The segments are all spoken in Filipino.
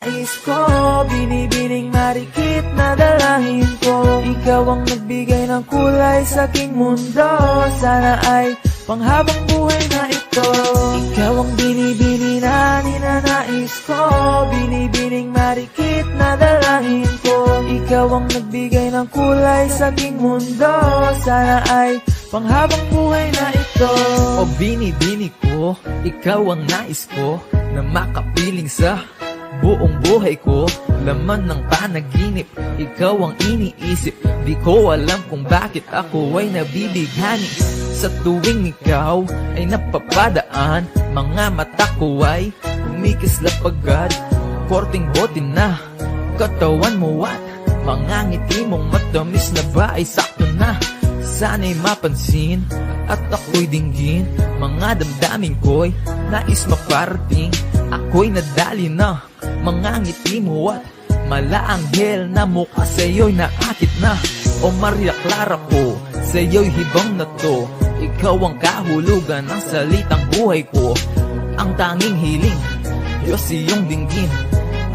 Nais ko, binibining marikit na dalangin ko. Ikaw ang nagbigay ng kulay sa aking mundo. Sana ay panghabang buhay na ito. Ikaw ang binibini na ninanais ko. Binibining marikit na dalangin ko. Ikaw ang nagbigay ng kulay sa aking mundo. Sana ay panghabang buhay na ito. O binibini ko, ikaw ang nais ko na makapiling sa buong buhay ko. Laman ng panaginip, ikaw ang iniisip. Di ko alam kung bakit ako ay nabibighani. Sa tuwing ikaw ay napapadaan, mga mata ko ay kumikislap agad. Korting bote na katawan mo at mga ngiti mong matamis na ba ay sakto na. Sana'y mapansin at ako'y dinggin. Mga damdamin ko'y nais maparating. Ako'y nadali na mga ngiti mo at malaanghel na mukha sa'yo'y naakit na. O Maria Clara ko, sa'yo'y hibang na to. Ikaw ang kahulugan ng salitang buhay ko. Ang tanging hiling, Diyos iyong dinggin.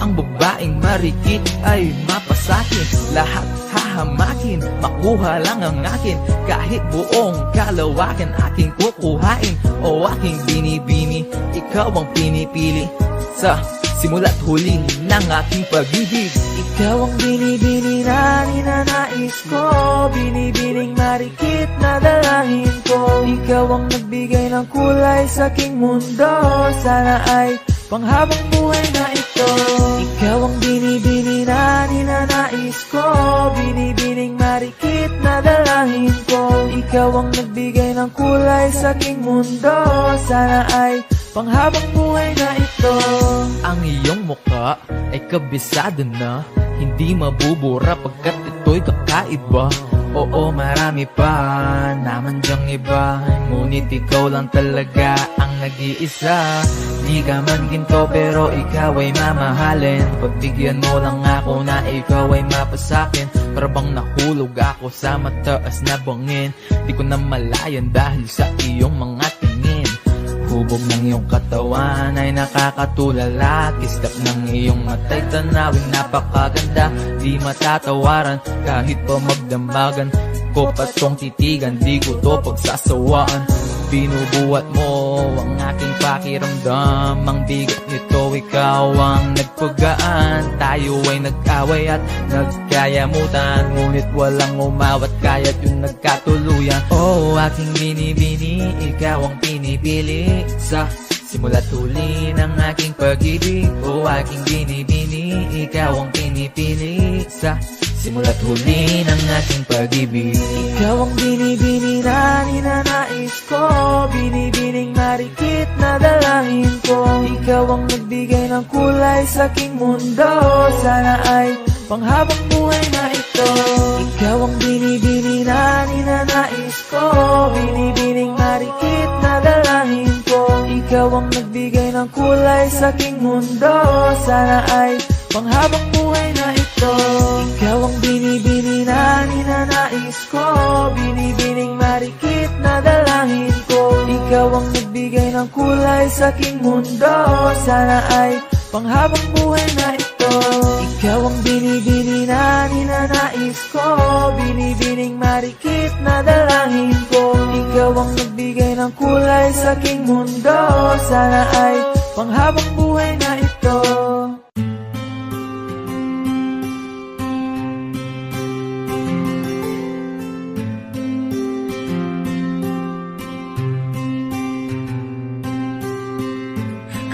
Ang babaeng marikit ay mapasakin. Lahat hahamakin, makuha lang ang akin. Kahit buong kalawakan aking kukuhain. O aking binibini, ikaw ang pinipili. Sa simula't huli ng aking pag-ibig. Ikaw ang binibini na ninanais ko. Binibining marikit na dalangin ko. Ikaw ang nagbigay ng kulay sa aking mundo. Sana ay panghabang buhay na ito. Ikaw ang binibini na ninanais ko. Binibining marikit na dalangin ko. Ikaw ang nagbigay ng kulay sa aking mundo. Sana ay panghabang buhay na ito. Ang iyong mukha ay kabisado na. Hindi mabubura pagkat ito'y kakaiba. Oo, marami pa naman dyang iba, ngunit ikaw lang talaga ang nag-iisa. Di ka man ginto pero ikaw ay mamahalin. Pagbigyan mo lang ako na ikaw ay mapasakin. Para bang nahulog ako sa mataas na bangin. Di ko na malayan dahil sa iyong mga tingin. Hubog ng iyong katawan ay nakakatulala. Kislap ng iyong matay tanawin napakaganda. Di matatawaran kahit pa magdamagan ko patong titigan. Di ko to pagsasawaan. Binubuhat mo ang aking pakiramdam. Ang bigat nito ikaw ang nagpagaan. Tayo ay nag-away at nagkayamutan, ngunit walang umawat kaya't yung nagkatuluyan. Oh, aking binibini, ikaw ang pinipili. Sa simula't huli ng aking pag-ibig. Oh, aking binibini, ikaw ang pinipili. Sa simula't huli ng aking pag-ibig. Ikaw ang binibini na ninanais ko. Binibining marikit na dalangin ko. Ikaw ang nagbigay ng kulay sa aking mundo. Sana ay panghabang buhay na ito. Ikaw ang binibini na ninanais ko. Binibining marikit na dalangin ko. Ikaw ang nagbigay ng kulay sa aking mundo. Sana ay panghabang buhay na ito. Ikaw ang binibini na ninanais ko. Binibining marikit na dalangin ko. Ikaw ang nagbigay ng kulay sa aking mundo. Sana ay panghabang buhay na ito. Ikaw ang binibini na ninanais ko. Binibining marikit na dalangin ko. Ikaw ang nagbigay ng kulay sa aking mundo. Sana ay panghabang buhay na ito.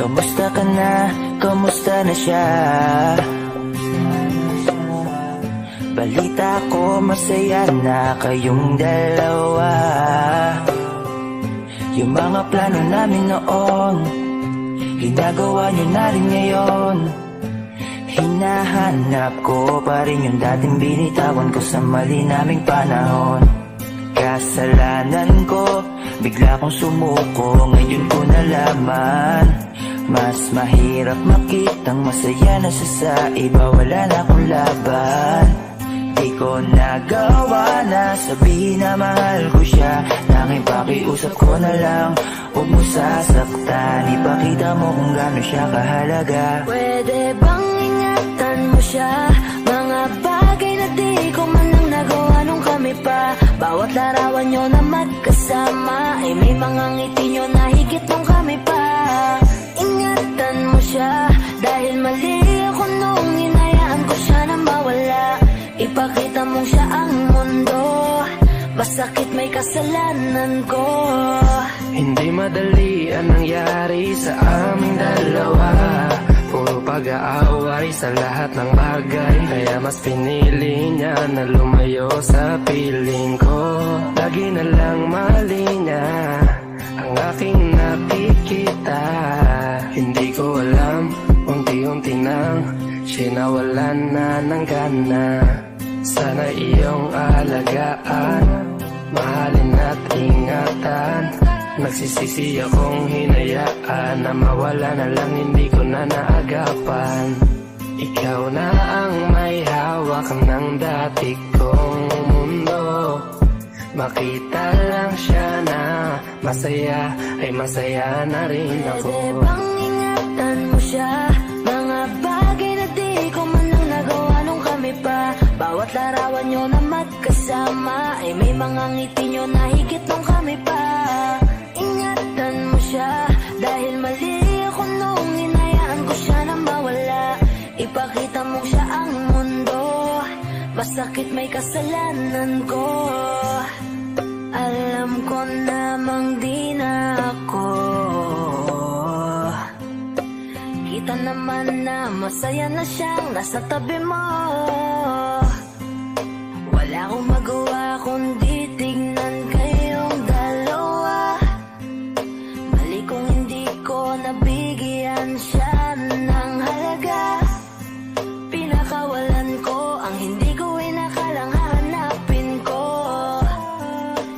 Kamusta ka na? Kamusta na siya? Balita ko masaya na kayong dalawa. Yung mga plano namin noon, ginagawa niyo na rin ngayon. Hinahanap ko pa rin yung dating binitawan ko sa mali naming panahon. Kasalanan ko, bigla kong sumuko, ngayon ko nalaman. Mas mahirap makitang masaya na siya sa iba, wala na akong laban. Di ko nagawa na sabihin na mahal ko siya. Tanging pakiusap ko na lang, huwag mo sasaktan. Ipakita mo kung gaano siya kahalaga. Pwede bang siya, mga bagay na di ko man lang nagawa nung kami pa. Bawat larawan nyo na magkasama ay may mga ngiti nyo na higit nung kami pa. Ingatan mo siya, dahil mali ako nung hinayaan ko siya na mawala. Ipakita mong siya ang mundo, masakit may kasalanan ko. Hindi madali ang nangyari sa aming dalawa. Puro pag-aaway sa lahat ng bagay, kaya mas pinili niya na lumayo sa piling ko. Lagi na lang mali niya ang aking nakikita. Hindi ko alam, unti-unti nang sinawalan na ng gana. Sana iyong alagaan, mahalin at ingatan. Nagsisisi akong hinayaan na mawala na lang, hindi ko na naagapan. Ikaw na ang may hawak ng dati kong mundo. Makita lang siya na masaya, ay masaya na rin ako. Pwede bang ingatan mo siya, mga bagay na di ko man lang nagawa nung kami pa. Bawat larawan nyo na magkasama ay may mga ngiti nyo na higit nung kami pa. Ingatan mo siya, dahil mali ako nung hinayaan ko siya na mawala. Ipakita mo siya ang mundo, masakit may kasalanan ko. Alam ko namang di na ako. Kita naman na masaya na siyang nasa tabi mo. Wala akong magawa kundi tignan kayong dalawa. Mali kung hindi ko nabigyan siya ng halaga. Pinakawalan ko ang hindi ko inakalang hahanapin ko.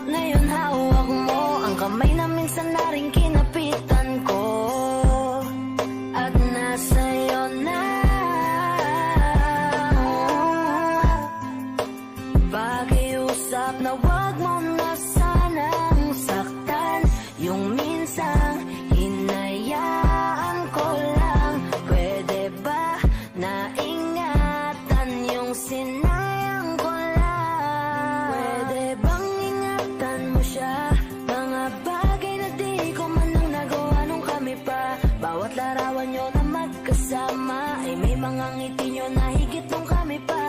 Ngayon hawak mo ang kamay na minsan na rin kinapitan ko. At nasa'yo na. Pakiusap na wag mo na sanang saktan. Yung minsang hinayaan ko lang. Pwede ba na ingatan yung sinayang ko lang? Pwede bang ingatan mo siya, mga bagay na di ko man lang nagawa nung kami pa. Bawat larawan nyo na magkasama ay may mga ngiti nyo na higit nung kami pa.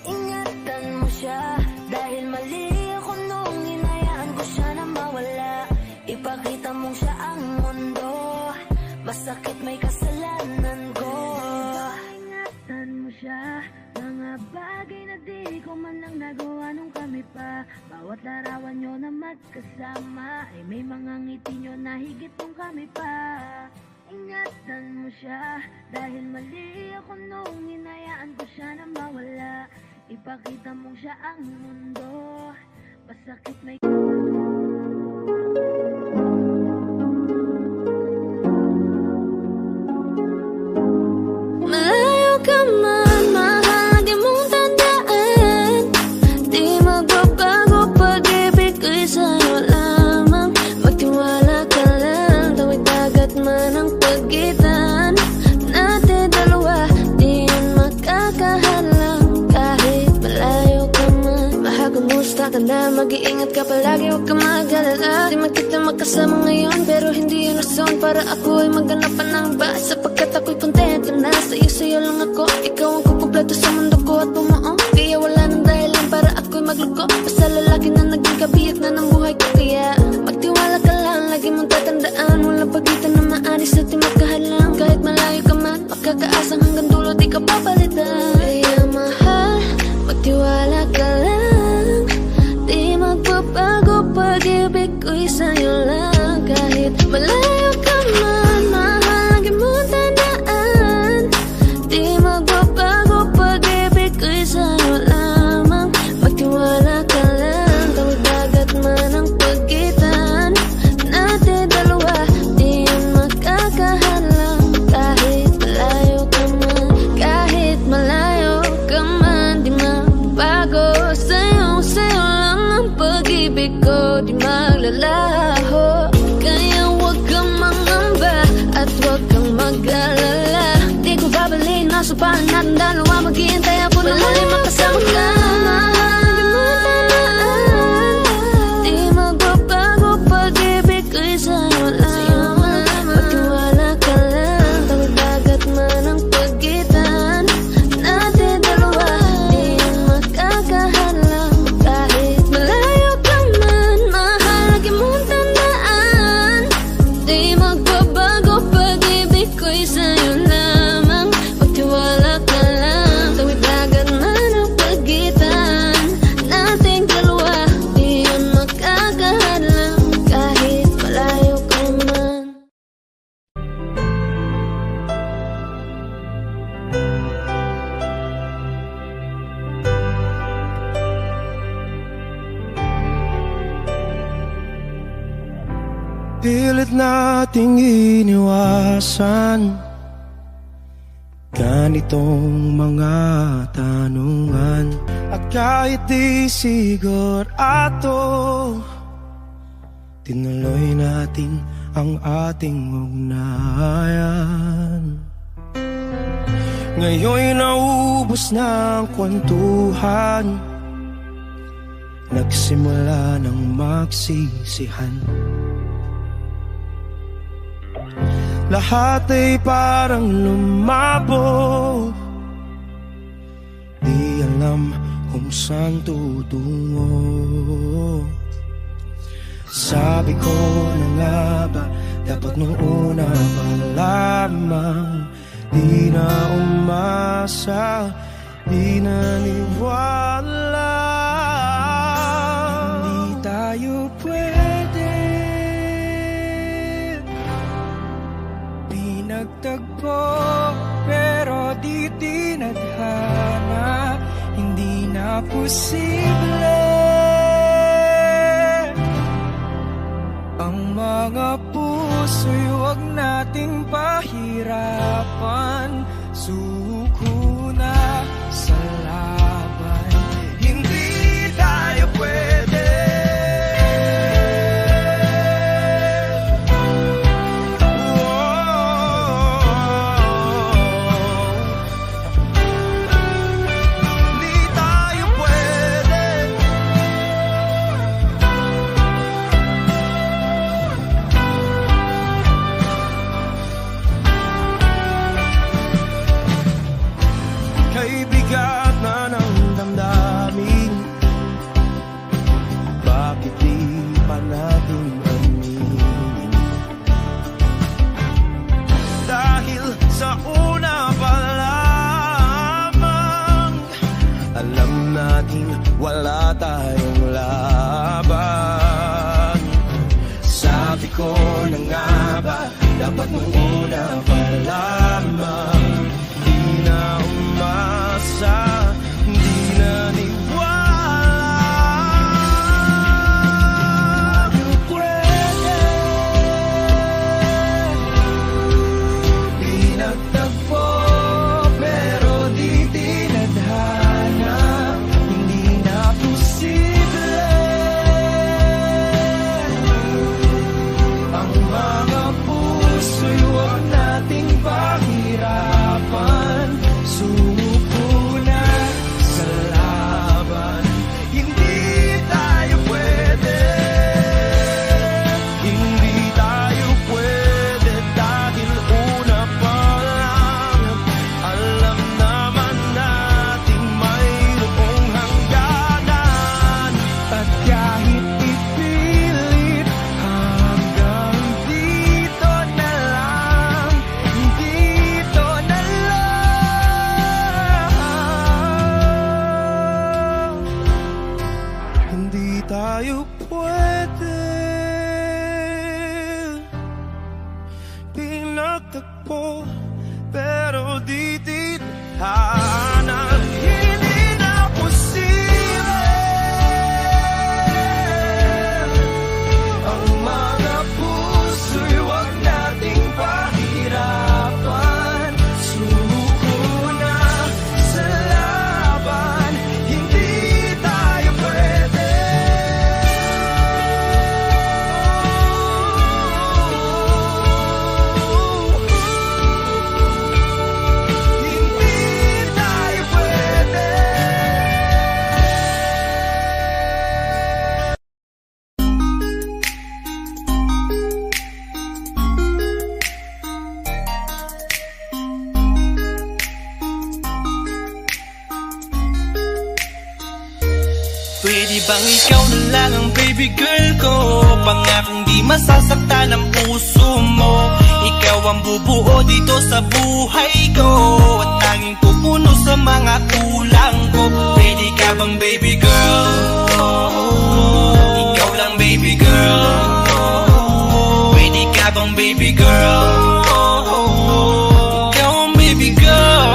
Ingatan mo siya, dahil mali ako nung hinayaan ko siya na mawala. Ipakita mong siya ang mundo, masakit may kasalanan ko. Ingatan mo siya, mga bagay na di ko man lang nagawa nung kami pa. Bawat larawan nyo na magkasama ay may mga ngiti nyo na higit nung kami pa. Ingatan mo siya, dahil mali ako nung hinayaan ko siya na mawala. Ipakita mong siya ang mundo, masakit may... Malayo ka man, mahal, lagi mong tandaan. Di magbabago, pag-ibig ko'y sa'yo lamang. Magtiwala ka lang, tawid dagat man ang pagitan natin dalawa, di yun makakahalang. Kahit malayo ka man, mahal, kumusta ka na? Mag-iingat ka palagi, huwag ka mag-alala. Di man kita magkasama ngayon, pero hindi yun rason para ako ay maghanap pa ng iba. Sapagkat ako'y kontento na sa'yo lang ako. Ikaw ang kukumpleto sa mundo ko at bumuo. Kaya wala nang dahilan para ako'y magluko. Basta lalaki na naging kabiyak na ng buhay ko. Kaya magtiwala ka lang, lagi mong tatandaan. Walang pagitan na maanis at di magkahalang. Kahit malayo ka man, makakaasang hanggang dulo di ka papalitan. Kaya mahal, magtiwala ka lang. Di magbabago, pag-ibig ko'y sa'yo lang. Kahit malayo ka man, mahal, lagi mong tandaan. Di magbabago, pag-ibig ko'y sa'yo lamang. Magtiwala ka lang, tawid dagat man ang pagitan natin dalawa, di yun makakahalang. Kahit malayo ka man, kahit malayo puso pa natin dalawa maghihintay ako na muli makasama ka. Mahal mo tandaan, di magbabago pag-ibig ko'y sa'yo lamang. Magtiwala ka lang, tawid dagat man ang pagitan natin dalawa, di yan makakahalang. Kahit malayo ka man, mahal lagi mong tandaan, di magbabago pag-ibig ko'y sa'yo lamang. Magtiwala ka lang, tawid dagat man ang pagitan nating dalawa, di yan makakahalang. Kahit malayo ka man. Pilit nating iniwasan ganitong mga tanungan. At kahit di sigurado, tinuloy natin ang ating ugnayan. Ngayon'y naubos na ang kwentuhan, nagsimula ng magsisihan. Lahat ay parang lumabo, di alam kung saan tutungo. Sabi ko na nga ba, dapat nung una pa lamang, di na umasa, di naniwala. Hindi tayo pwede pinagtagpo, pero di tinadhana. Hindi na posible ang mga puso'y huwag nating pahirapan. Suko na sa laban, hindi tayo pwede. Bigat na ng damdamin, bakit di pa natin aminin? Dahil sa una pa lamang, alam natin wala tayong laban. Sabi ko na nga ba, dapat nung una pa lamang, di na umasa, di naniwala. Pwede pinagtagpo, pero di tinadhana. Hindi na posible ang mga puso'y huwag nating pahirapan. Sumuko na sa laban, hindi tayo pwede. Hindi tayo pwede dahil una pa lang, alam naman natin mayroong hangganan. At kahit ipilit, hanggang dito na lang, dito na lang. Hindi tayo pwede pinagtagpo, pero di tinadhana. Hindi na posible ang mga puso'y huwag nating pahirapan. Sumuko na sa laban, hindi tayo pwede. Hindi Pwede bang ikaw na lang ang baby girl ko? Pangakong di masasaktan ang puso mo. Ikaw ang bubuo dito sa buhay ko, at tanging pupuno sa mga kulang ko. Pwede ka bang baby girl? Ikaw lang baby girl. Pwede ka bang baby girl? Ikaw ang baby girl.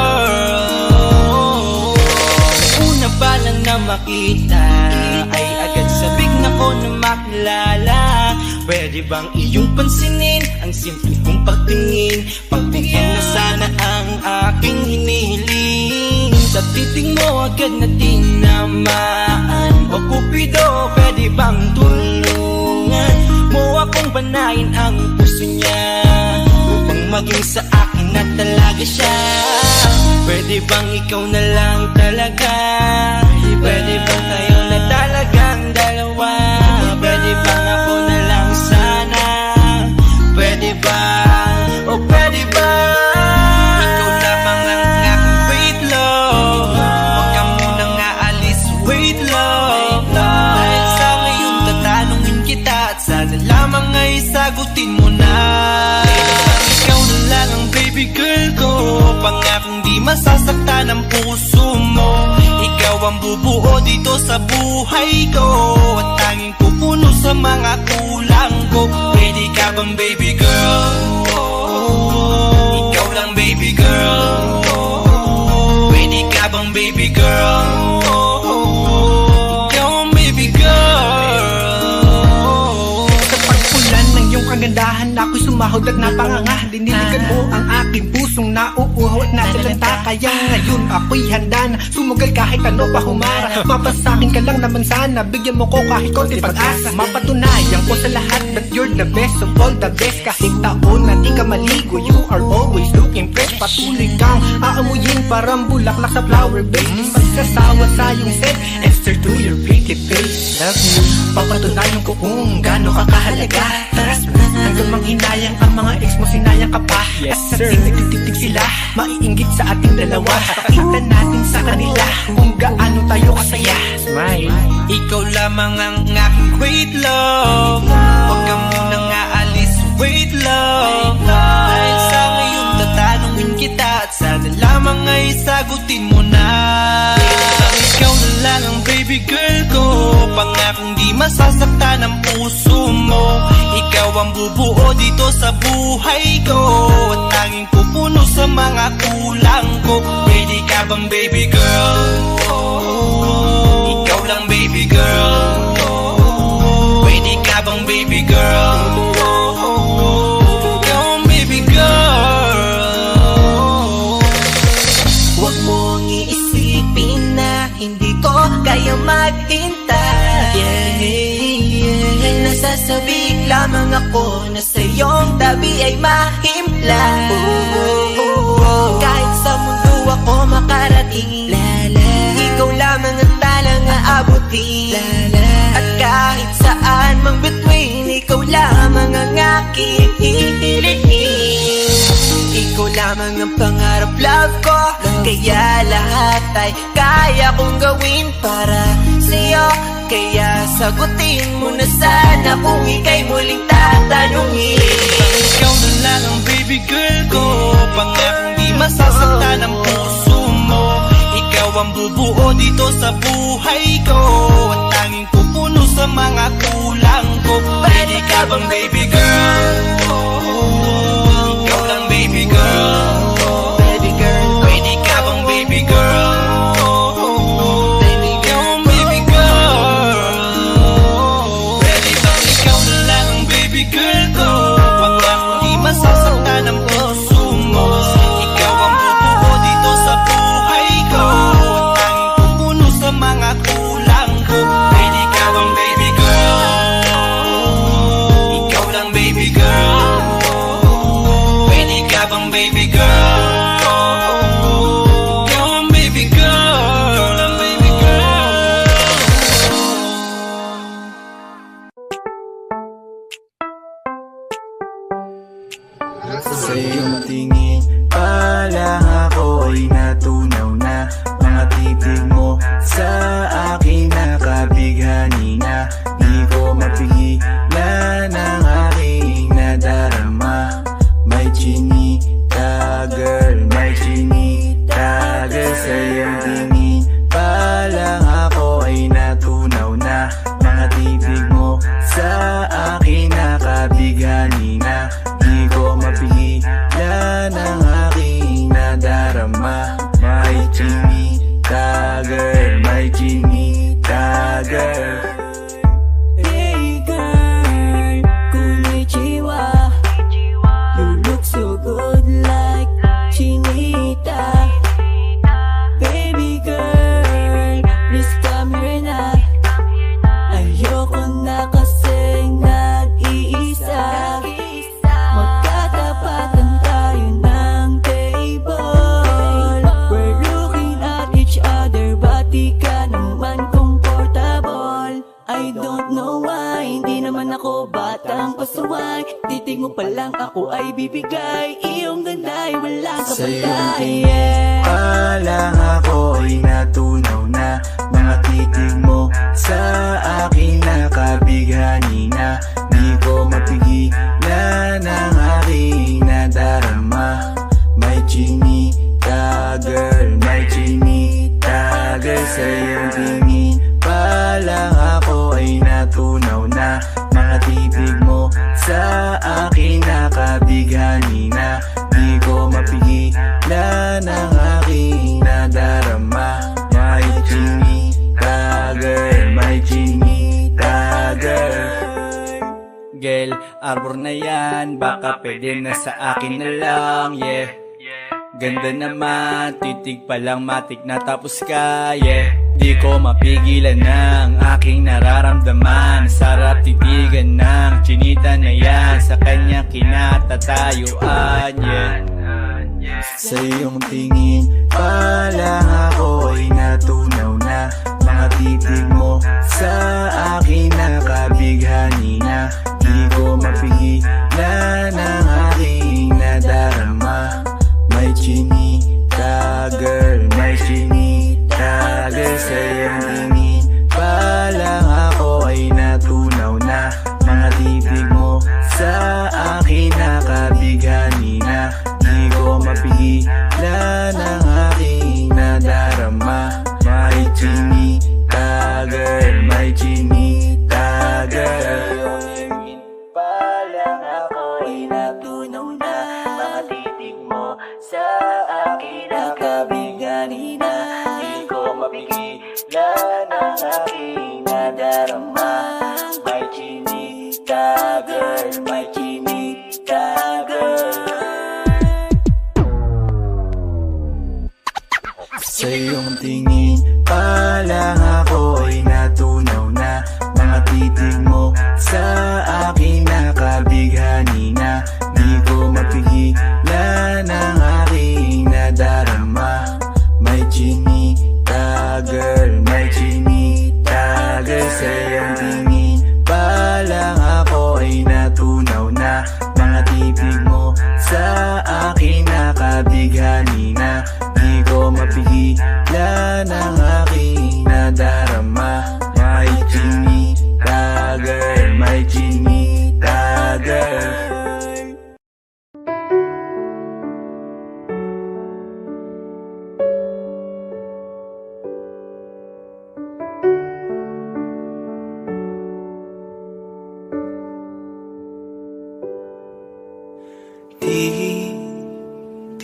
Una pa lang na makita ay agad sabik na ko na makilala. Pwede bang iyong pansinin ang simple kong pagtingin? Pagbigyan na sana ang aking hinihiling. Sa titing mo agad na tinamaan. O Cupido, pwede bang tulungan mo akong banayin ang puso niya, upang maging sa akin na talaga siya? Pwede bang ikaw na lang talaga? Pwede bang tayo na talagang dalawa? Pwede bang ako na lang sana? Pwede ba? O pwede ba? Ikaw lamang ang aking wait love. Huwag ka munang aalis, wait love. Dahil sa ngayon tatanungin kita, at sana lamang ay sagutin mo na. Ikaw na lang ang baby girl ko, pangakong di masasaktan ang puso mo. Ikaw ang bubuo dito sa buhay ko, at tanging pupuno sa mga kulang ko. Pwede ka bang baby girl? Ikaw lang baby girl. Pwede ka bang baby girl? Ikaw ang baby girl. Sa pagpulan ng iyong kagandahan, ako'y sumahod at napanganga. Diniligan mo ang aking pusong nauuhaw at natalanta. Kaya ngayon ako'y handa na sumugal kahit ano pa humara. Mapasakin ka lang naman sana, bigyan mo ko kahit konti pag-asa. Mapatunayan ko sa lahat that you're the best of all the best. Kahit taon na di ka maligo, you are always looking fresh. Patuloy kang aamuyin parang bulaklak sa flower base. Di magsasawa sa iyong set, Esther to your pretty face. Love you, papatunayan ko kung gaano ka kahalaga. Hanggang manghinayang ang mga ex mo, sinayang ka pa. Yes sir, nagtitig sila, maiinggit sa ating dalawa. Pakita natin sa kanila kung gaano tayo kasaya. Smile. Ikaw lamang ang aking great love. Huwag ka munang aalis, wait love. Dahil sa ngayon tatanungin kita, at sana lamang ay sagutin mo na. Ikaw na lang ang baby girl ko, pangakong di masasaktan ang puso mo. Ikaw ang bubuo dito sa buhay ko, at tanging pupuno sa mga kulang ko. Pwede ka bang baby girl? Ikaw lang baby girl. Pwede ka bang baby girl? Ikaw ang baby girl. Huwag mong iisipin na hindi ko kaya maghintay. Nasasabik lamang ako na sa iyong tabi ay mahimpla. Kahit sa mundo ako makarating, ikaw lamang ang talang aabutin. At kahit saan mang between, ikaw lamang ang aking hihilihin. Ikaw lamang ang pangarap, love ko. Kaya lahat ay kaya kong gawin para sa'yo. Kaya sagutin mo na sana kung ika'y muling tatanungin. Ikaw na lang ang baby girl ko, pangakong di masasaktan ang puso mo. Ikaw ang bubuo dito sa buhay ko, at tanging pupuno sa mga kulang ko. Pwede ka bang baby girl? Ikaw lang baby girl. Baby girl. Pwede ka bang baby girl? Ikaw ang baby girl. Pwede bang ikaw na lang ang baby girl ko, pangakong di masasaktan ang puso mo. Ikaw ang bubuo dito sa buhay ko, at tanging pupuno sa mga kulang ko. Pwede ka bang baby girl? Ikaw lang baby my chinita girl, my chinita girl. Hey girl, konnichiwa. You look so good like Chinita. Baby girl, please come here na. Ayoko na kasing nag-iisa. Magkatapatan tayo ng table. We're looking at each other, ba't di ka naman comfortable? I don't know why, hindi naman ako batang pasuway. Titig mo pa lang ako ay bibigay. Iyong ganda'y walang kapatay. Palang ako ay natunaw na. Mga titig mo sa akin nakabighani na. Di ko mapigilan ang aking nadarama. My chinita girl, my chinita girl. Sa iyong tingin palang ako ay natunaw na. Mga titig mo sa akin nakabighani na. Di ko mapigilan ang aking nadarama. My chinita girl, my chinita girl. Girl, arbor na yan, baka pwede na sa akin na lang, yeah. Ganda naman, titig pa lang matik na tapos ka, yeah. Di ko mapigilan ng aking nararamdaman. Sarap titigan ng chinita na yan, sa kanya kinatatayuan, yeah. Sa iyong tingin palang ako ay natunaw na. Mga titig mo sa akin nakabighani na. Di ko mapigilan ang aking nadarama. My chinita girl, my chinita girl. Sa iyong tingin palang ako ay natunaw na. Mga titig mo sa akin nakabighani na. Di ko mapigilan ang aking nadarama. My chinita girl, my chinita girl. Palang ako ay natunaw na. Mga titig mo sa akin nakabighani na. Di ko mapigilan ang aking nadarama. My chinita girl, my chinita girl. Sa iyong tingin palang ako ay natunaw na. Mga titig mo sa akin nakabighani na. Di ko mapigilan ang aking nadarama. My chinita girl, my chinita girl. Sa iyong tingin palang ako ay natunaw na. Mga titig mo sa akin nakabighani na. Di ko mapigilan ang aking nadarama. My chinita girl, my chinita girl.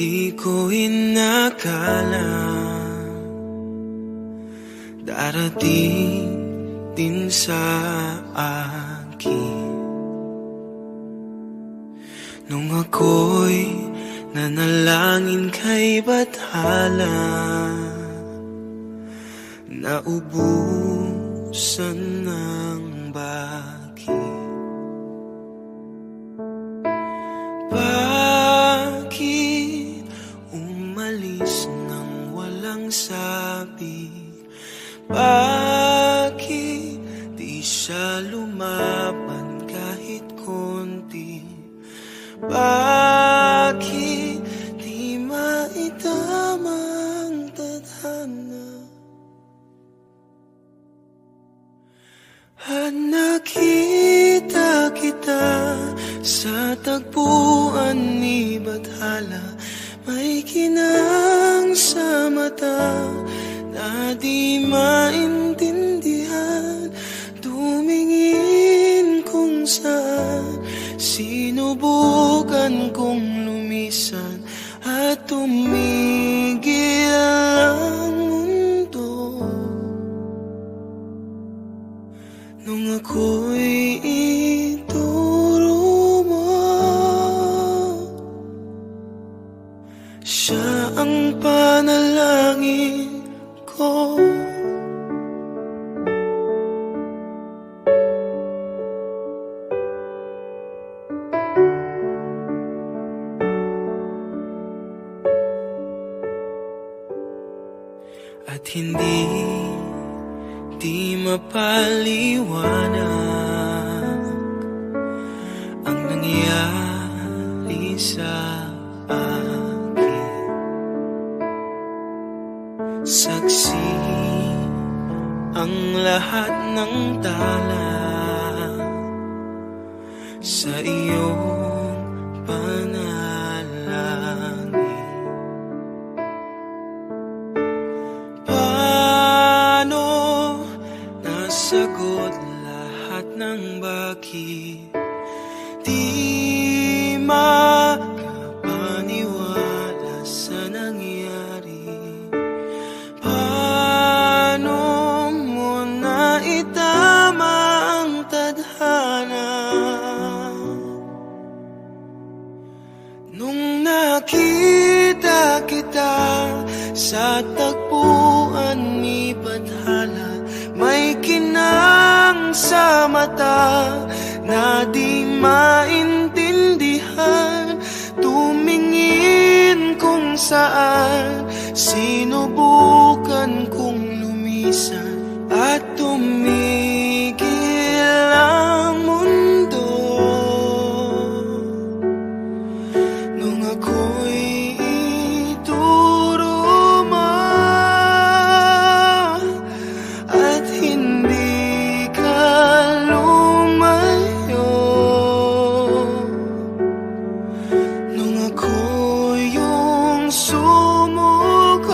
Di ko inakala darating din sa akin nung ako'y nanalangin kay Bathala. Naubusan ng bakit. Bakit umalis nang walang sabi? Bakit di siya lumaban kahit konti? Bakit di maitama ang tadhana? At nakita kita sa tagpuan ni Bathala. May kinang sa mata na di maintindihan. Tumingin kung saan sinubukan kong lumisan at tumigil dalangin ko. At hindi di mapaliwanag ang nangyari sa akin. Saksi ang lahat ng tala sa iyong panalangin. Paano nasagot lahat ng bakit di makapaniwala sa nangyari? Paano mo na itama ang tadhana nung nakita kita sa tagpuan ni Bathala? May kinang sa mata na di maintindihan, tumingin kung saan, sinubukan kong lumisan at tumigil ang mundo nung ako'y ituro mo at hindi ka lumayo. Nung ako yung sumuko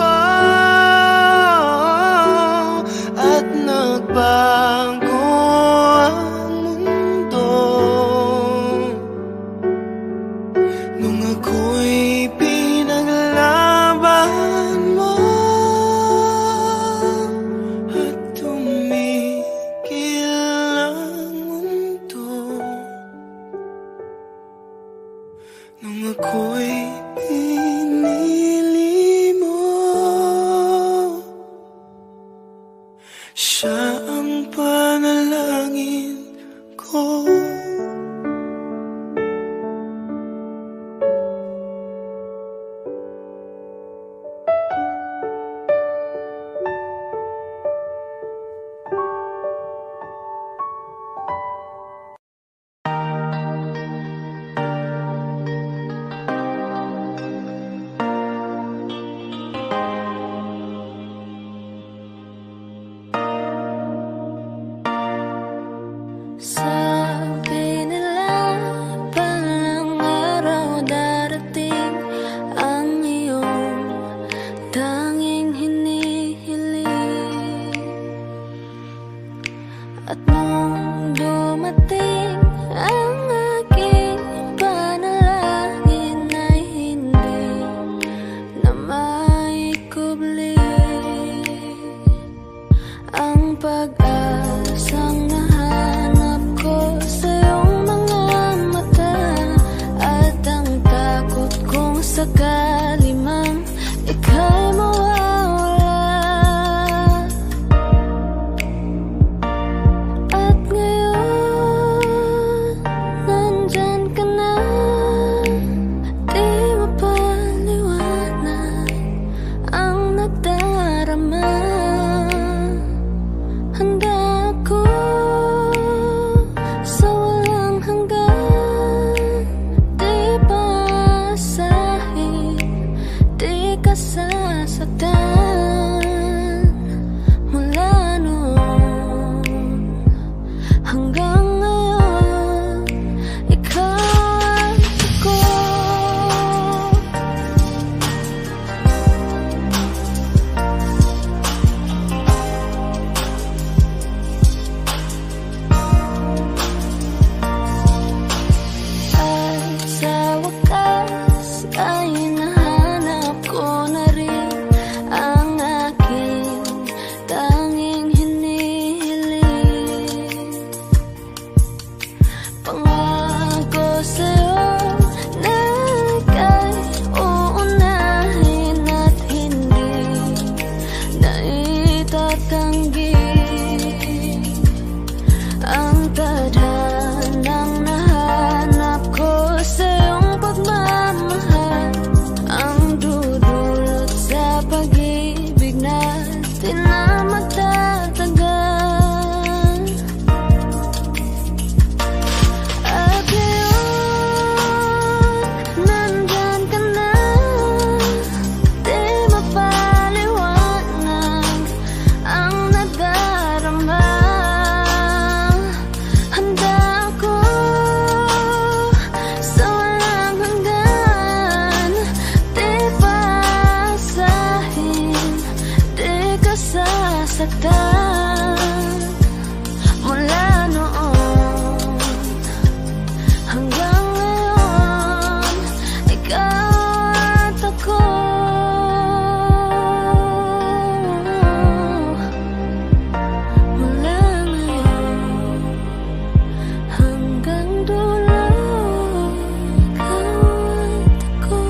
nasaktan mula noon hanggang ngayon. Ikaw at ako, mula ngayon hanggang dulo. Ikaw at ako.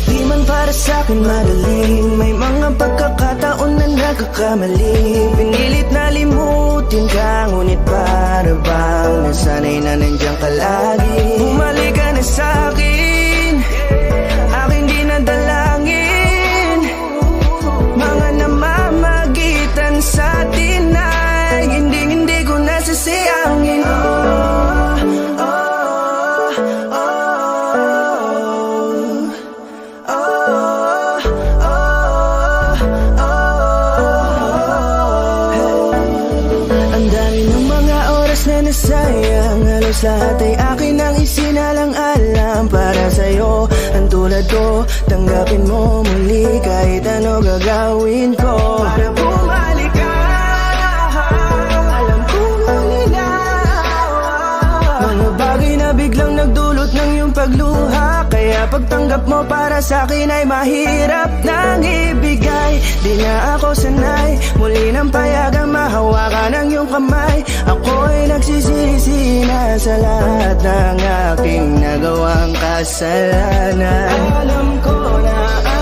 Di man para sa'kin magaling, may mga pagkakataon na nagkakamali. Pinilit na limutin ka, ngunit para bang nasanay na nandiyan ka lagi. Bumalik ka na sa'kin, aking di nadalangin. Mga namamagitan sa atin ay hindi ko nasasayangin. Ang dami ng mga oras na nasayang, halos lahat ay akin ang isinalang-alam para sa'yo. Ang tulad ko, tanggapin mo muli kahit ano gagawin ko para bumalik ka. Alam ko mga bagay na biglang nagdulot ng iyong pagluha, kaya pagtanggap mo para sa'kin ay mahirap nang ibigay. Di na ako sanay, muli nang payagang mahawakan ang iyong kamay. Ako'y nagsisisi na sa lahat ng aking nagawang kasalanan. Alam ko na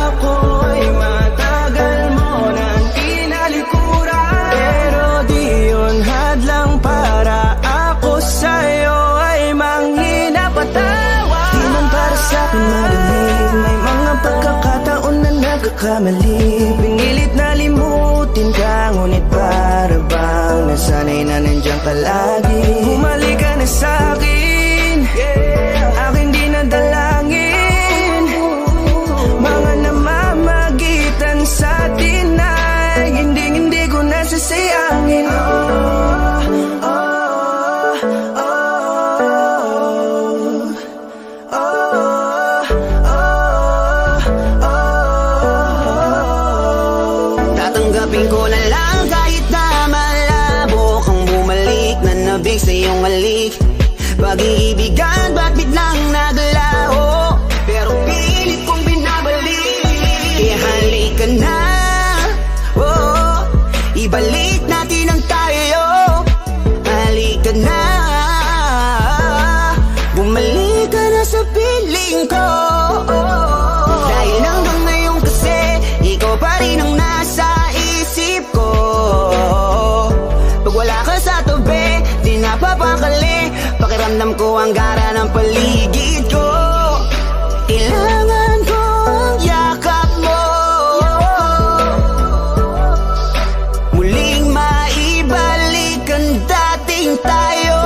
ako'y matagal mo nang tinalikuran, pero di yun hadlang para ako sa'yo ay manghina patawa. Di man para sa'kin magaling, may mga pagkakataon na nagkakamali. Pinilit na limutin ka, ngunit para bang nasanay na nandiyan ka lagi. Bumalik ka na sa'kin, aking di nadalangin. Mga namamagitan sa atin ay hindi ko nasasayangin. Tatanggapin ko na lang kahit na malabo kang bumalik na nabig sa iyong halik. Pag-iibigan ba't biglang naglaho, pero pilit kong binabalik. Kaya halika na, oh, ibalik natin ang tayo. Halika na, bumalik ka na sa piling ko. Dahil hanggang ngayon kasi ikaw pa rin ang nasa isip ko. Pag wala ka sa tabi, di napapakali. Pakiramdam ko ang gara ng paligid ko. Kailangan ko ang yakap mo, muling maibalik ang dating tayo.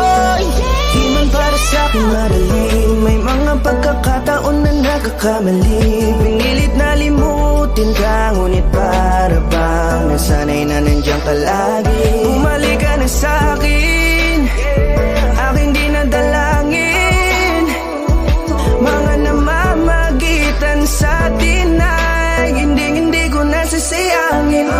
Di man para sa'kin madaling, may mga pagkakataon na nagkakamali. Pinilit na limutin ka, ngunit para bang nasanay na nandiyan ka lagi. Bumalik ka na sa'kin, aking di nadalangin. Mga namamagitan sa atin ay hindi ko nasasayangin.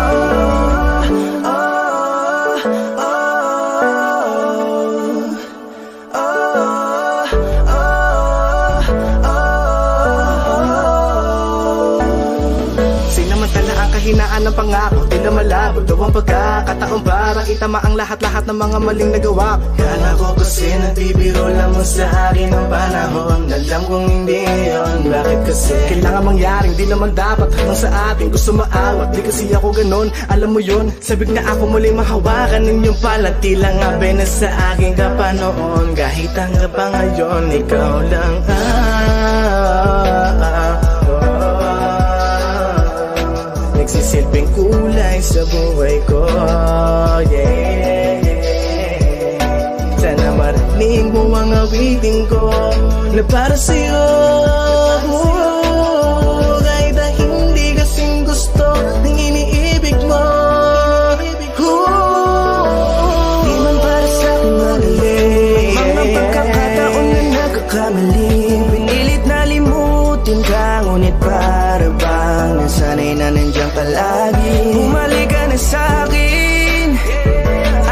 Sinamantala ang kahinaan ng pangako, di na malabo daw ang pagkakataon para itama ang lahat-lahat ng mga maling nagawa. Kala ko kasi nagbibiro lamang sa akin ang panahon. Alam kong hindi yun, bakit kasi kailangan mangyaring di naman dapat hanggang sa atin gusto maawat. Di kasi ako ganon, alam mo yun. Sabik na ako muli mahawakan ninyong palat. Tilang abe na sa akin ka pa noon. Kahit hanggang pa ngayon, ikaw lang nagsisilbing kulay sa buhay ko, yeah. Sana marinig mo ang awitin ko na para sa'yo, kahit na hindi kasing gusto. palagi. Bumalik ka na sa'kin,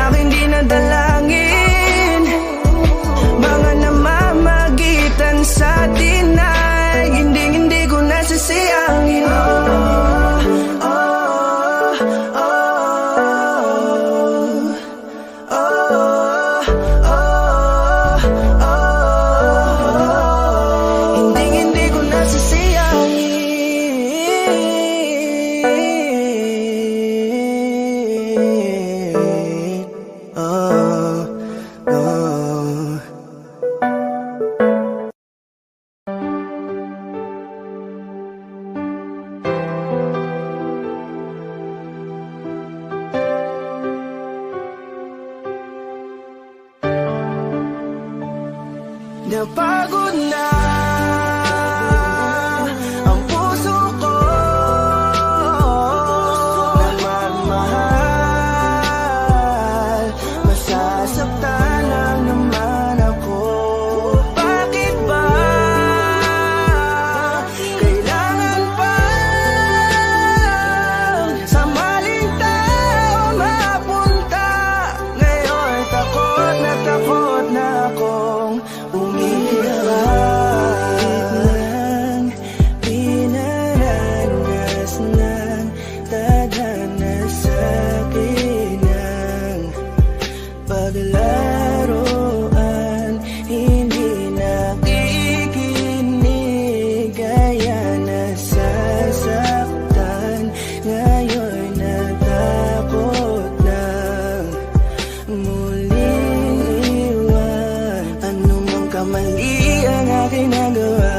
aking dinadalangin. Mga namamagitan sa atin ay hindi ko nasasayangin. Hindi ko napagod na ang puso ko na magmahal. Masasaktan lang naman ako. Bakit ba kailangan pa sa maling tao mapunta? Ngayon takot na akong pinaranas ng tadhana sa'kin ang paglaruan. Hindi nakikinig, kaya nasasaktan. Ngayon natakot ng muling iwan. Anumang kamali ang aking nagawa,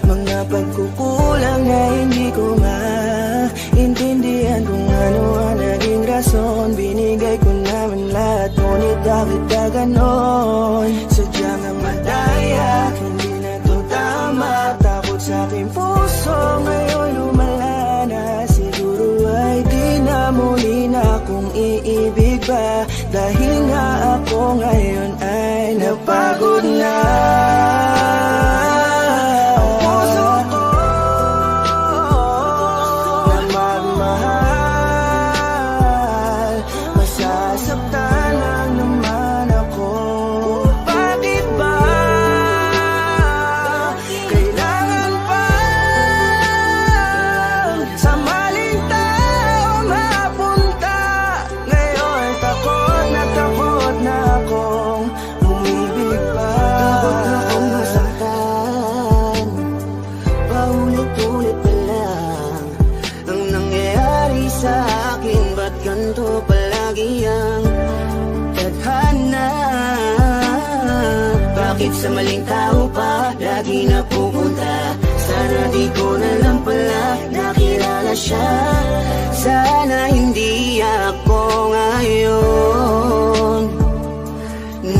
mga pagkukulang na hindi ko maintindihan kung ano ang naging rason. Binigay ko naman lahat, ngunit bakit ka ganon? Sadyang ang madaya, hindi na to tama. Takot sa aking puso, ngayon lumala na. Siguro ay di na muli na akong iibig pa, dahil nga ako ngayon ay napagod na. Ang puso ko na magmahal, masasaktan lang naman ako. Bakit ba kailangan pa sa maling tao mapunta? Ngayon takot na akong umibig pa. Takot na akong masaktan, paulit-ulit pa lang ang nangyayari sa akin. Ba't ganito palagi ang tadhana? Bakit sa maling tao pa lagi napupunta? Sana di ko na lang pala nakilala siya. Sana hindi ako ngayon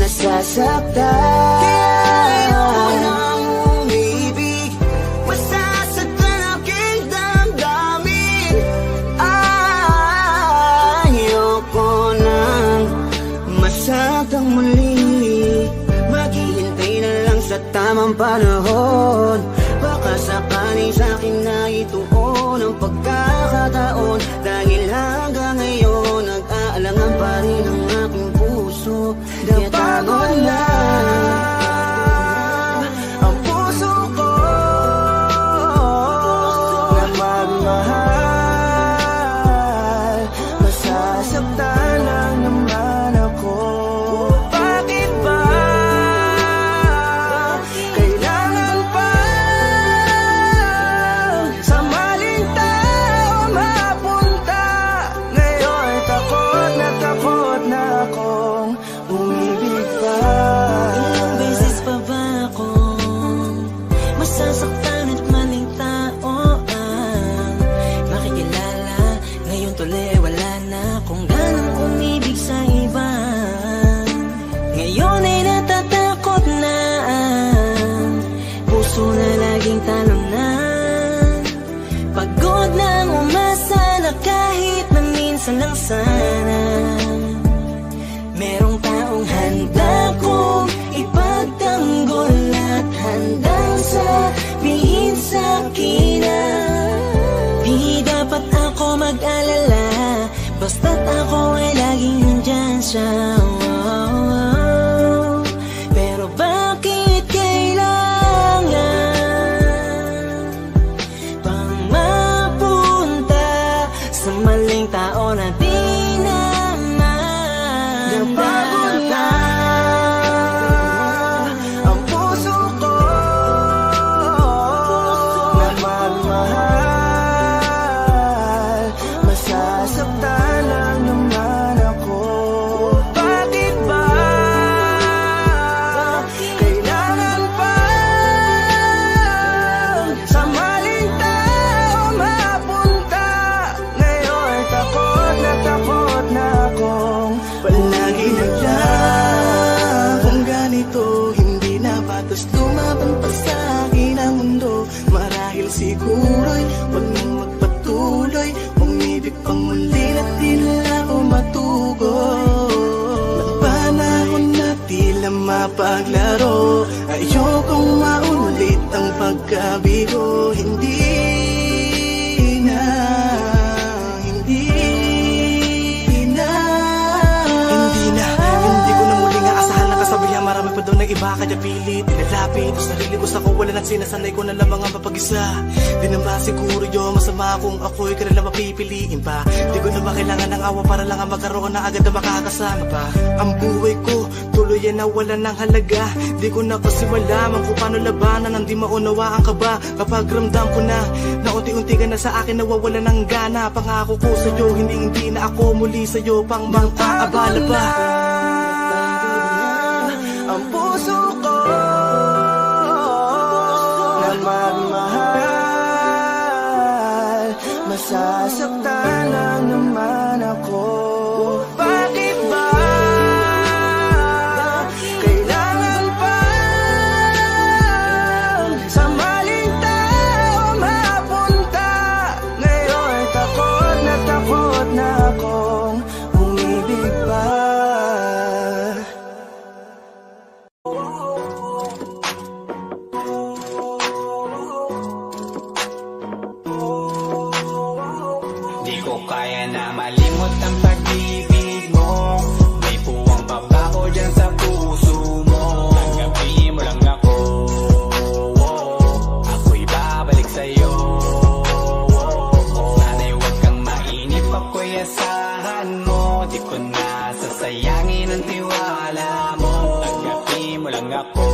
nasasaktan. Kaya ayoko nang umibig, masasaktan aking damdamin. Ayoko nang masaktan muli, maghihintay na lang sa tamang panahon. Baka sakaling sa'kin na ituon ang pagkakataon, dahil hanggang ngayon nag-aalangan pa rin ang aking puso. Napagod na ang puso ko na magmahal, masasaktan lang naman ako. Bakit ba kailangan pa sa maling tao mapunta? Ngayon takot na akong umibig pa. Ilang beses pa ba akong masasaktan at maling tao ang makikilala? Ngayon tuloy wala na akong ganang umibig sa iba. Ngayon ay natatakot na ang puso na laging talunan. Pagod nang umasa na kahit na minsan lang sana merong taong handa kong ipagtanggol at handang sabihin sa'kin na di dapat ako mag-alala, basta't ako ay laging nandyan siya. Pero bakit kailangan pang mapunta sa maling tao na di naman napagod na ang puso ko na magmahal, masasaktan lang naman ako. Bakit ba kailangan pa sa maling tao mapunta? Ngayon takot na akong palagi naglang. Kung ganito hindi na batas lumaban pa sa akin ang mundo, marahil siguro'y wag nang magpatuloy, umibig pang muli na di na ako matugon. Nagpanahon na tila mapaglaro, ayokong maulit ang pagkabigo. Hindi ko na muling aasahan ng kasabihan. Marami pa daw na iba kaya pilit nilalapit ang sarili ko sa kawalan at sinasanay ko na lamang ang mapag-isa. Di naman siguro yun masama kung ako'y kanila mapipiliin pa. Di ko naman kailangan ng awa para lang ang magkaroon na agad na makakasama pa. Ang buhay ko tuloy na wala ng halaga. Di ko na kasi malaman kung paano labanan ang di maunawaan ka ba. Kapag ramdam ko na unti-unti ka na sa akin nawawala ng gana. Pangako ko sa'yo hindi na ako muli sa'yo pang mang-aabala pa. Ang puso ko na magmahal, masasaktan lang naman ako. Bakit ba kailangan pa sa maling tao mapunta? Ngayon takot na akong umibig pa. Di ko kaya na malimot ang pag-ibig mo. May puwang pa ba ko dyan sa puso mo? Tanggapin mo lang ako, ako'y babalik sa'yo. Sana'y huwag kang mainip, ako'y asahan mo. Di ko na sasayangin ang tiwala mo. Tanggapin mo lang ako,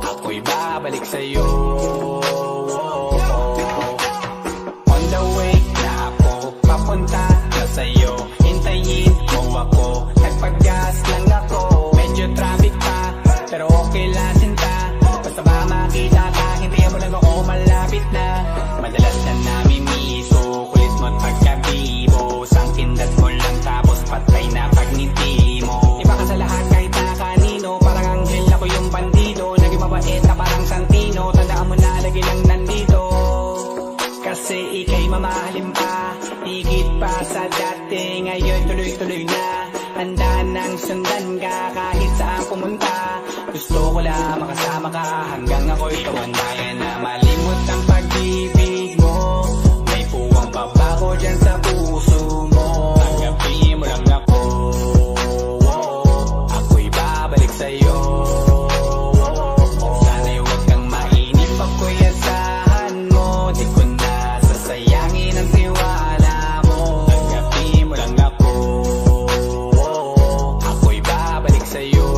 ako'y babalik sa'yo. On the way na ako papunta na sa'yo, hintayin mo ako. Nagpag-gas lang ako, medyo traffic pa, pero okay lang sinta. Basta ba makita ka, hintayin mo lang ako, malapit na. Madalas na namimiso, kulit mo't pagkabibo. Sangkindat mo lang tapos patay na pagngiti mo. Iba ka sa lahat kahit na kanino, parang anghel ako yung bandido. Naging mabait na parang Santino, tandaan mo na lagi lang nandito. Kasi ika'y mamahalin pa, higit pa sa dati. Ngayon tuloy-tuloy na, handa nang sundan ka kahit saan pumunta. Gusto ko lang makasama ka hanggang ako'y tumanda na malimot ang pag-ibig mo. May puwang pa ba ko dyan sa puso mo? Tanggapin mo lang ako, ako'y babalik sa'yo. Sana'y huwag kang mainip, ako'y asahan mo. Di ko na sasayangin ang tiwala mo. Tanggapin mo lang ako, ako'y babalik sa'yo.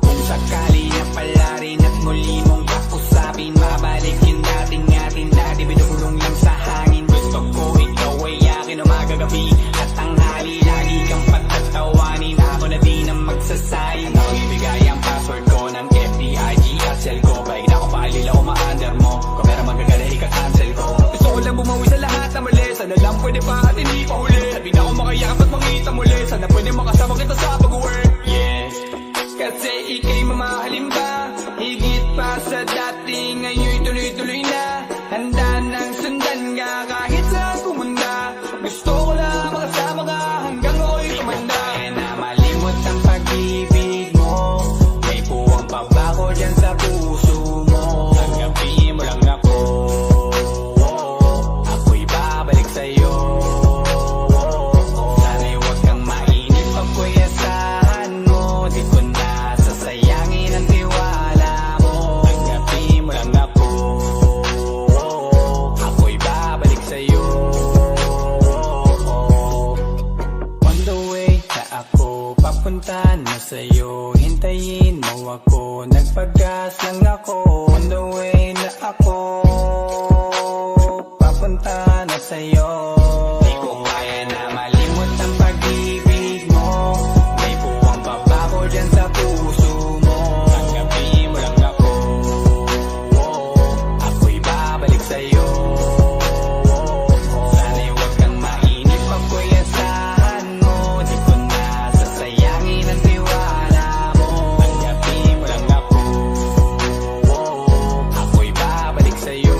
Kung sakali na pala rin at muli mong kausapin, mabalik yung dating atin dati, binulong lang sa hangin. Gusto ko ikaw ay akin umagabi at tanghali, lagi kang pagtatawanin. Ako na din ang magsasayang, ako ibigay ang password ko ng FBIG at cell ko. Baik na ako paalila o ma-under mo, kung meron magagala ika-cancel ko. Gusto ko lang bumawi sa lahat na mali, sana lang pwede pa at hindi pa huli. Sabi na ako makayakap at makita muli, sana pwede makasama kita sa pag-work. Yes, kasi ika'y mamahalin pa, higit pa sa dati. Ngayon tuloy-tuloy na, handa nang sundan ka kahit saan pumunta. Gusto ko lang makasama ka hanggang ako'y tumanda. Kaya na malimot ang pag-ibig mo. May puwang pa ba ko dyan sa puso mo? Tanggapin mo lang ako, sa'yo. Di ko kaya na malimot ang pag-ibig mo. May buwang babago dyan sa puso mo. Tanggapin mo lang ako, ako'y babalik sa'yo. Sana'y huwag kang mainip, ako'y asahan mo. Di ko na sasayangin ang tiwala mo. Tanggapin mo lang ako, ako'y babalik sa'yo.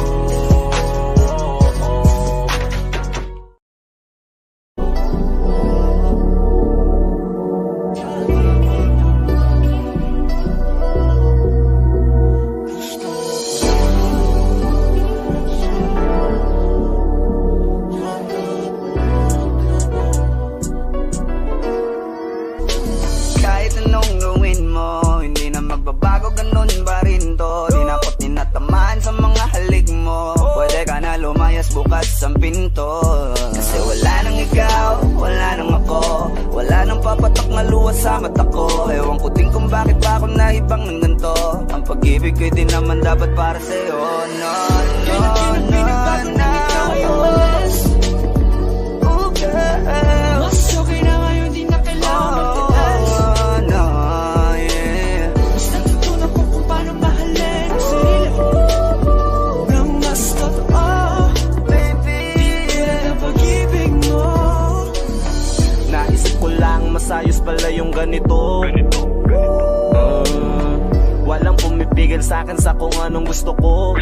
Kahit anong gawin mo, hindi na magbabago, ganun pa rin to. Di na ako tinatamaan sa mga halik mo. Pwede ka na lumayas, bukas ang pinto. Kasi wala nang ikaw, wala nang ako. Wala nang papatak na luwas sa mata ko. Ewan ko din kung bakit pa ako naibang ng ganito. Ang pag-ibig ko'y di naman dapat para sa'yo. No, no, no, no. Oh, girl. Mas okay na ngayon, di na kailangan magtiis. No, yeah. Mas natutunan ko kung paano mahalin ang sarili nang mas totoo. Baby, di tulad ng pag-ibig mo. Naisip ko lang masayos pala yung ganito. Walang pumipigil sa'kin sa kung anong gusto ko.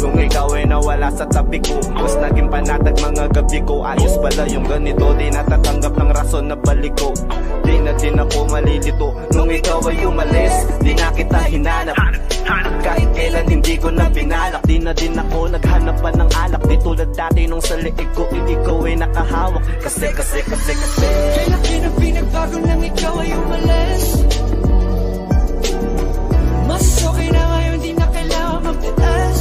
Nung ikaw ay nawala sa tabi ko, mas naging panatag mga gabi ko. Ayos pala yung ganito, di natatanggap ng rason na balik ko. Di na din ako malilito. Nung ikaw ay umalis, di na kita hinanap. Kahit kailan hindi ko na binalak. Di na din ako naghanap pa ng alak. Di tulad dati nung sa liig ko, ikaw ay nakahawak. Kasi Kailan pinagbago nang ikaw ay umalis. Mas okay na ngayon, di na kailangan magtiis.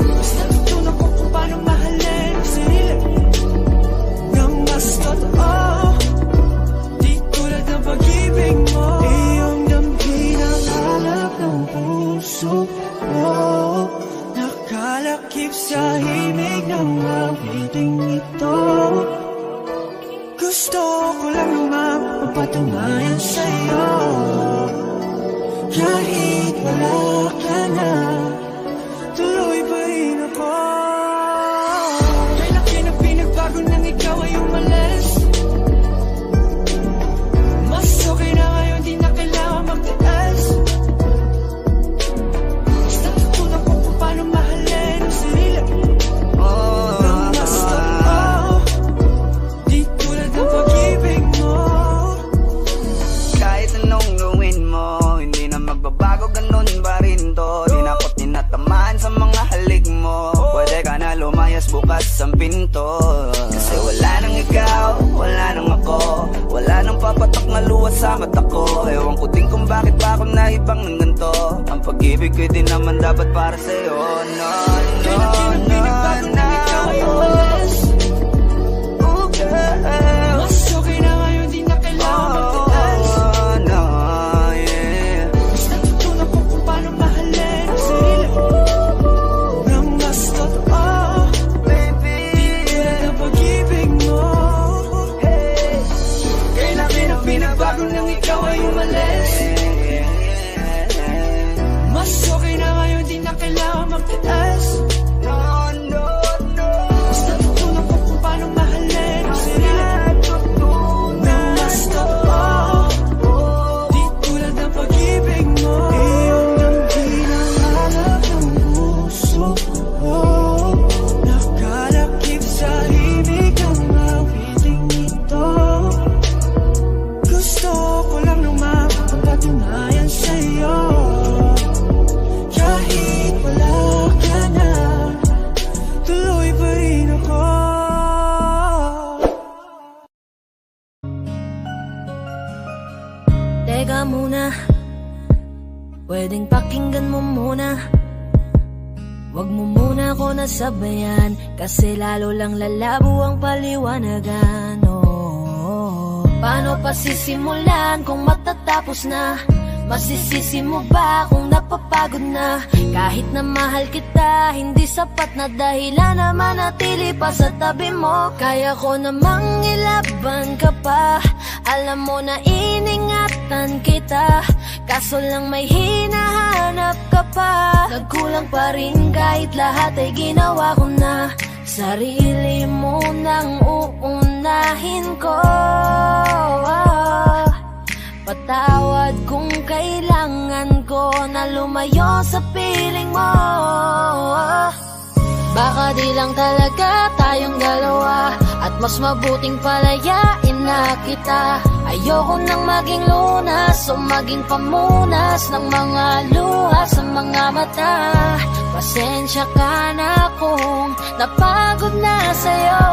Mas natutunan ko kung paano mahalin ang sarili nang mas totoo. Di tulad ng pag-ibig mo. Iyong damhin ang hanap ng puso ko. Nakalakip sa himig ng awiting ito. Gusto ko lang naman mapatunayan sa'yo. Kahit wala ka na, tuloy pa rin ako. Kailan pinagbago nang ikaw ay umalis. Mas okay na ngayon, di na kailangan magtiis. Mas natutunan ko kung paano mahalin ang sarili nang mas totoo. Di tulad ng pag-ibig mo. kahit anong gawin mo, hindi na magbabago, ganun pa rin to. Di na ako tinatamaan sa mga halik mo. Pwede ka na lumayas, bukas ang pinto. Kasi wala nang ikaw, wala nang ako. Wala nang papatak na luwas sa mata ko. Ewan ko din kung bakit pa ako naibang ng ganito. Ang pag-ibig ko'y di naman dapat para sa'yo. No, no, no, no. Oh, girl. Mas okay na ngayon, di na kailangan magtiis. No, yeah. Mas natutunan ko kung paano mahalin ang sarili nang mas totoo. Baby, di tulad ng pag-ibig mo. Kailan pinagbago nang ikaw ay umalis. Mas okay na ngayon, di na kailangan magtiis. no, no, no. Mas natutunan ko kung paano mahalin ang sarili nang mas totoo. Di tulad ng pag-ibig mo. Iyong damhin ang hanap ng puso ko. Nakalakip sa himig ang awiting ito. Gusto ko lang naman mapatunayan sa'yo. Kahit wala ka na, tuloy pa rin ako. Teka muna, pwedeng pakinggan mo muna. Wag mo muna ako nasabayan, kasi lalo lang lalabo ang paliwanagan. Oh, paano pa sisimulan kung matatapos na? Masisisi mo ba kung napapagod na? Kahit na mahal kita, hindi sapat na dahilan na manatili pa sa tabi mo. Kaya ko namang ilaban ka pa, alam mo na iningatan kita, kaso lang may hinahanap ka pa. Nagkulang pa rin kahit lahat ay ginawa ko na. Sarili mo nang uunahin ko. Patawad kung kailangan ko na lumayo sa piling mo. Baka di lang talaga tayong dalawa, at mas mabuting palayain na kita. Ayoko nang maging lunas o maging pamunas ng mga luha sa mga mata. Pasensya ka na kung napagod na sa'yo.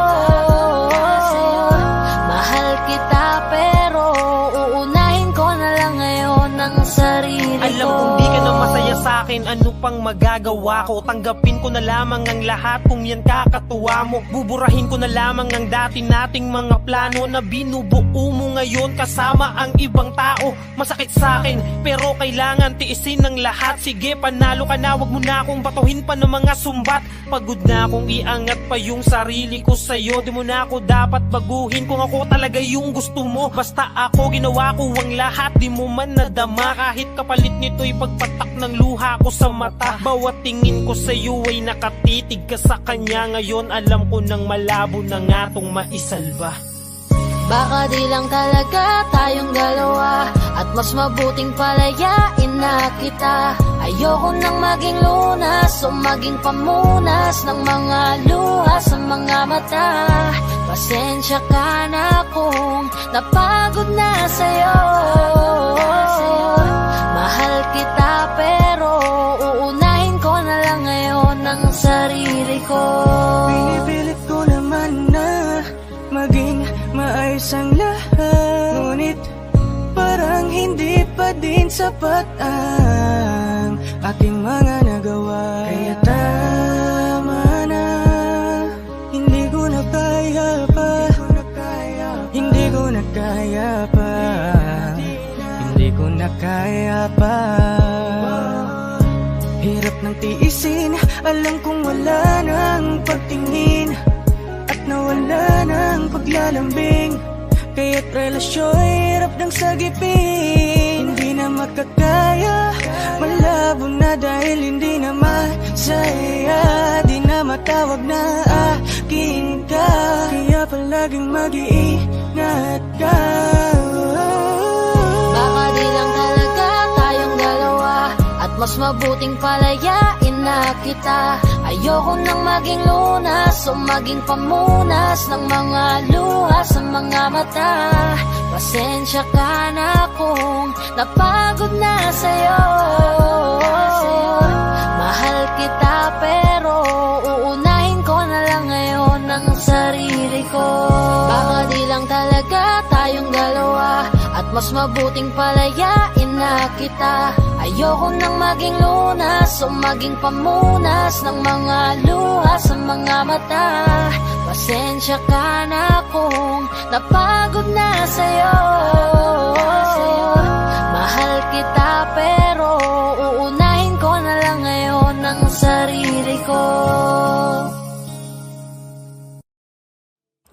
Mahal kita pero uunahin ko na lang ngayon ang sarili ko. Alam kong di ka na masaya sa'kin, ano pang magagawa ko? Tanggapin ko na lamang ang lahat kung yan kakatuwa mo. Buburahin ko na lamang ang dati nating mga plano na binubuo mo ngayon kasama ang ibang tao. Masakit sa'kin pero kailangan tiisin ng lahat. Sige, panalo ka na, wag mo na akong batuhin pa ng mga sumbat. Pagod na akong iangat pa yung sarili ko sa'yo. Di mo na ako dapat baguhin kung ako talaga yung gusto mo. Basta ako, ginawa ko ang lahat, di mo man nadama. Kahit kapalit nito'y pagpatak ng luha ko sa mata. Bawat tingin ko sa'yo ay nakatitig ka sa kanya. Ngayon alam ko nang malabo na nga tong maisalba. Baka di lang talaga tayong dalawa, at mas mabuting palayain na kita. Ayoko nang maging lunas o maging pamunas ng mga luha sa mga mata. Pasensya ka na kung napagod na sa'yo. Mahal kita pero uunahin ko na lang ngayon ang sarili ko. Pinipilit ko naman na maging maayos ang lahat, ngunit parang hindi pa din sapat ang ating mga nagawa. Kaya tama na, hindi ko na kaya pa, hindi ko na kaya pa, hindi ko na kaya pa. Hirap ng tiisin, alam kong wala nang pagtingin at nawala ng paglalambing. Kaya't relasyo'y hirap ng sagipin. Hindi na makakaya, malabo na dahil hindi na masaya. Di na matawag na akin ka, kaya palaging mag-iingat ka. Baka di lang talaga tayong dalawa, at mas mabuting palayain na kita. Ayoko nang maging lunas o maging pamunas ng mga luha sa mga mata. Pasensya ka na kung napagod na sa'yo. Mahal kita pero uunahin ko na lang ngayon ang sarili ko. Baka di lang talaga tayong dalawa, at mas mabuting palayain na kita. Ayoko nang maging lunas o maging pamunas ng mga luha sa mga mata. Pasensya ka na kung napagod na sa'yo. Mahal kita pero uunahin ko na lang ngayon ang sarili ko.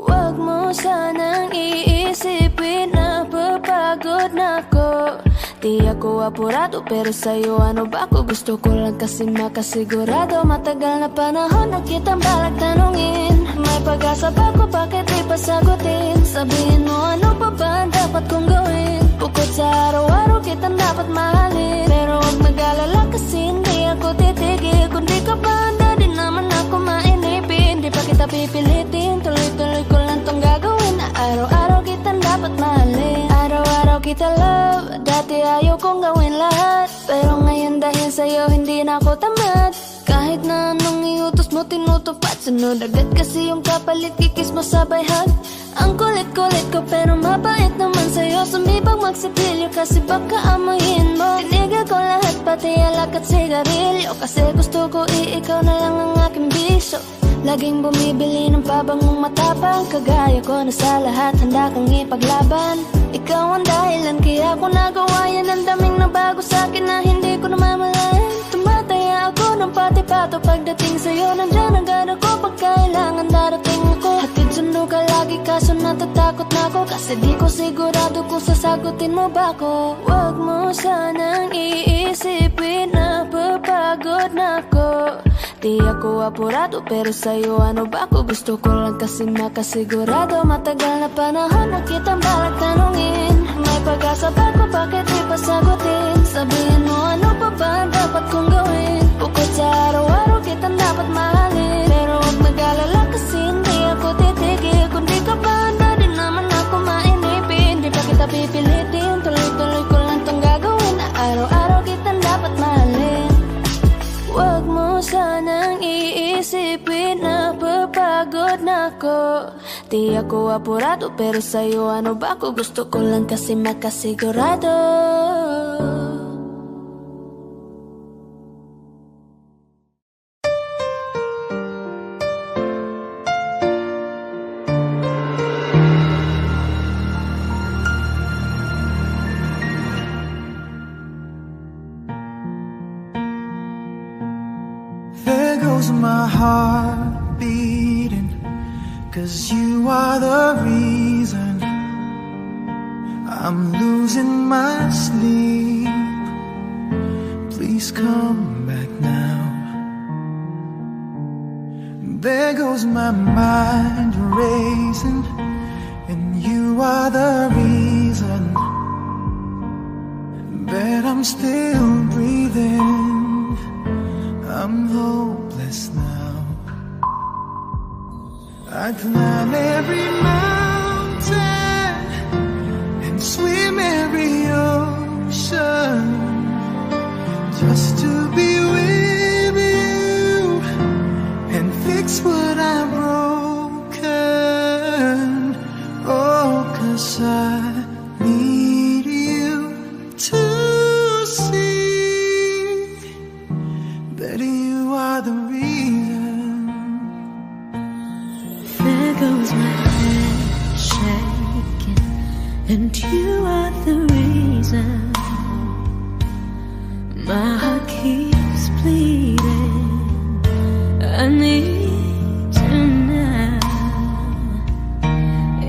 Huwag mo sanang iisipin na papagod na ako. Di ako apurado pero sa'yo ano ba ako? Gusto ko lang kasi makasigurado. Matagal na panahon na kitang balak tanungin. May pag-asa ba ko, bakit di pa sagutin? Sabihin mo ano pa ba dapat kong gawin? Bukod sa araw-araw kitang dapat mahalin. Pero huwag mag-alala kasi hindi ako titigil. Kung di ka pa handa di naman ako mainipin. Di pa kita pipilitin, tuloy-tuloy ko lang tong gagawin. Na araw-araw kitang dapat mahalin. Araw-araw kita love, dati ayaw kong gawin lahat. Pero ngayon dahil sa'yo hindi na ako tamad. Kahit na anong iutos mo tinutupad. Sunod agad kasi yung kapalit, kikis mo sabay hug. Ang kulit-kulit ko pero mabait naman sa'yo. Sumibag magsipilyo kasi baka amoyin mo. Tinigil ko lahat pati alak at sigarilyo, kasi gusto ko ikaw na lang ang aking bisyo. Laging bumibili ng pabangong matapang, kagaya ko na sa lahat handa kang ipaglaban. Ikaw ang dahilan kaya ko nagawa yan. Ang daming nabago sa'kin na hindi ko namamalayan. Tumataya ako ng pati-pato pagdating sa'yo. Nandyan agad ako pag kailangan darating ako. Hatid sundo ka lagi kaso natatakot na ako, kasi di ko sigurado kung sasagutin mo ba ako. Huwag mo sanang iisipin na papagod na ako. Di ako apurado pero sa'yo ano ba ako? Gusto ko lang kasi makasigurado. Matagal na panahon na kitang balak tanungin. May pag-asa ba ko? Bakit di pa sagutin? Sabihin mo ano pa ba dapat kong gawin? Bukod sa araw-araw kitang dapat mahalin. Pero huwag mag-alala kasi hindi ako titigil. Kung di ka ba handa din naman ako mainipin. Di pa kita pipilitin, tuloy-tuloy ko lang tong gagawin. Na araw-araw kitang dapat mahalin. Huwag mo sanang iisipin na papagod na ako. Di ako apurado pero sa'yo ano ba ako? Gusto ko lang kasi makasigurado. There goes my heart beating, 'cause you are the reason I'm losing my sleep. Please come back now. There goes my mind racing, and you are the reason that I'm still breathing. I'm hopeless now. I climb every mountain and swim every ocean just to be with you and fix what I've broken. Oh, 'cause I need you to see that you are the reason. There goes my head shaking, and you are the reason. My heart keeps bleeding. I need you now.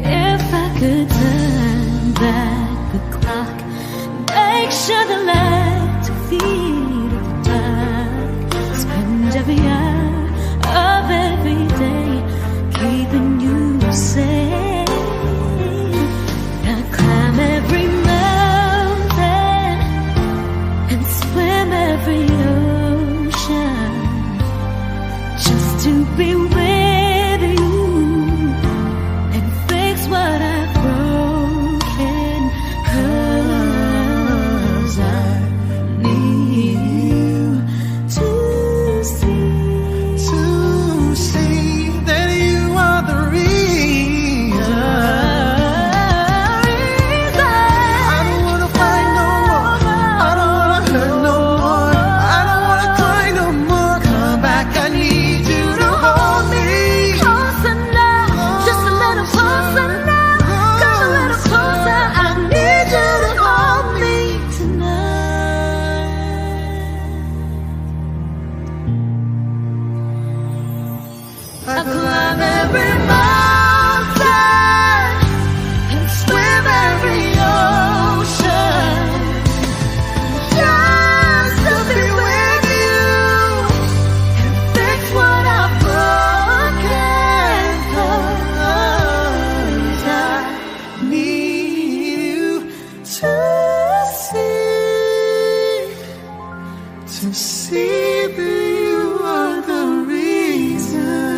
If I could turn back the clock, make sure the lights feed the dark. Spend every hour of every day keeping you safe. I climb every mountain and swim every ocean just to be with you and fix what I've broken. 'Cause I need you to see that you are the reason. I don't wanna fight no more. I don't wanna hurt no more. I don't wanna cry no more. Come back, I need you to hold me closer now, just a little closer now. Come a little closer, I need you to hold me tonight. I climb every mountain and swim every ocean just to be with you and fix what I've broken. 'Cause I need you to see that you are the reason.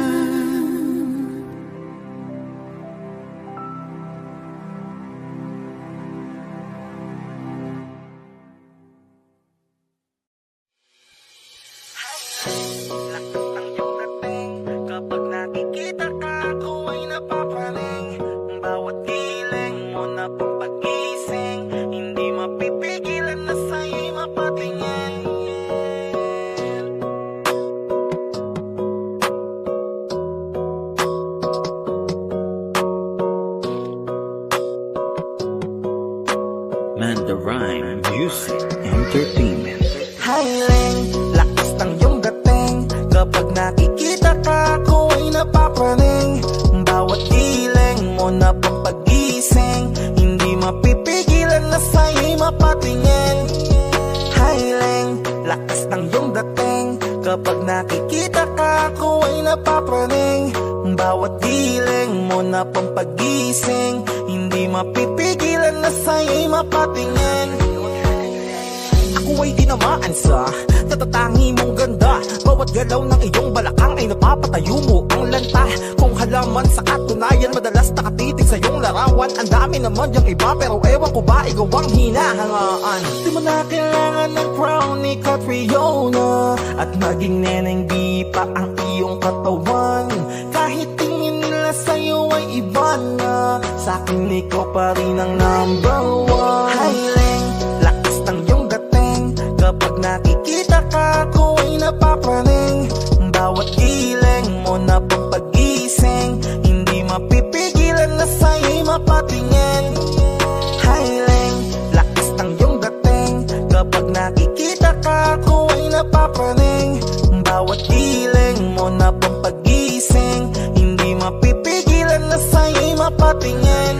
Kapag nakikita ka, ako ay napapaling. Bawat giling mo na papagising, hindi mapipigilan na sa'yo'y mapatingin. Highling, lakas ng iyong dating. Kapag nakikita ka, ako ay napapraning. Bawat giling mo na papagising, hindi mapipigilan na sa'yo'y mapatingin. Highling, lakas ng iyong dating. Kapag nakikita ka, ako ay napapraning. Bawat giling mo na pampagising, hindi mapipigilan na sa'yo'y mapatingin. Ako ay tinamaan sa tatatangi mong ganda. Bawat galaw ng iyong balakang ay napapatayo mo ang lanta. Kung halaman sa katunayan, madalas nakatitig sa iyong larawan. Ang dami naman yung iba, pero ewan ko ba ikaw ang hinahangaan. Di mo na kailangan ng crown ni Catriona, at maging neneng di pa ang iyong katawan. Kahit tingin nila sa'yo ay iba na, sa'kin ikaw pa rin ang number one. Highling, lakas ng iyong dating. Kapag nakikita ka, ako ay napapraning. Bawat giling mo na pampagising, hindi mapipigilan na sa'yo'y mapatingin. Highling, lakas ng iyong dating. Kapag nakikita ka, ako ay napapraning. Bawat giling mo na pampagising, hindi mapipigilan na sa'yo'y mapatingin.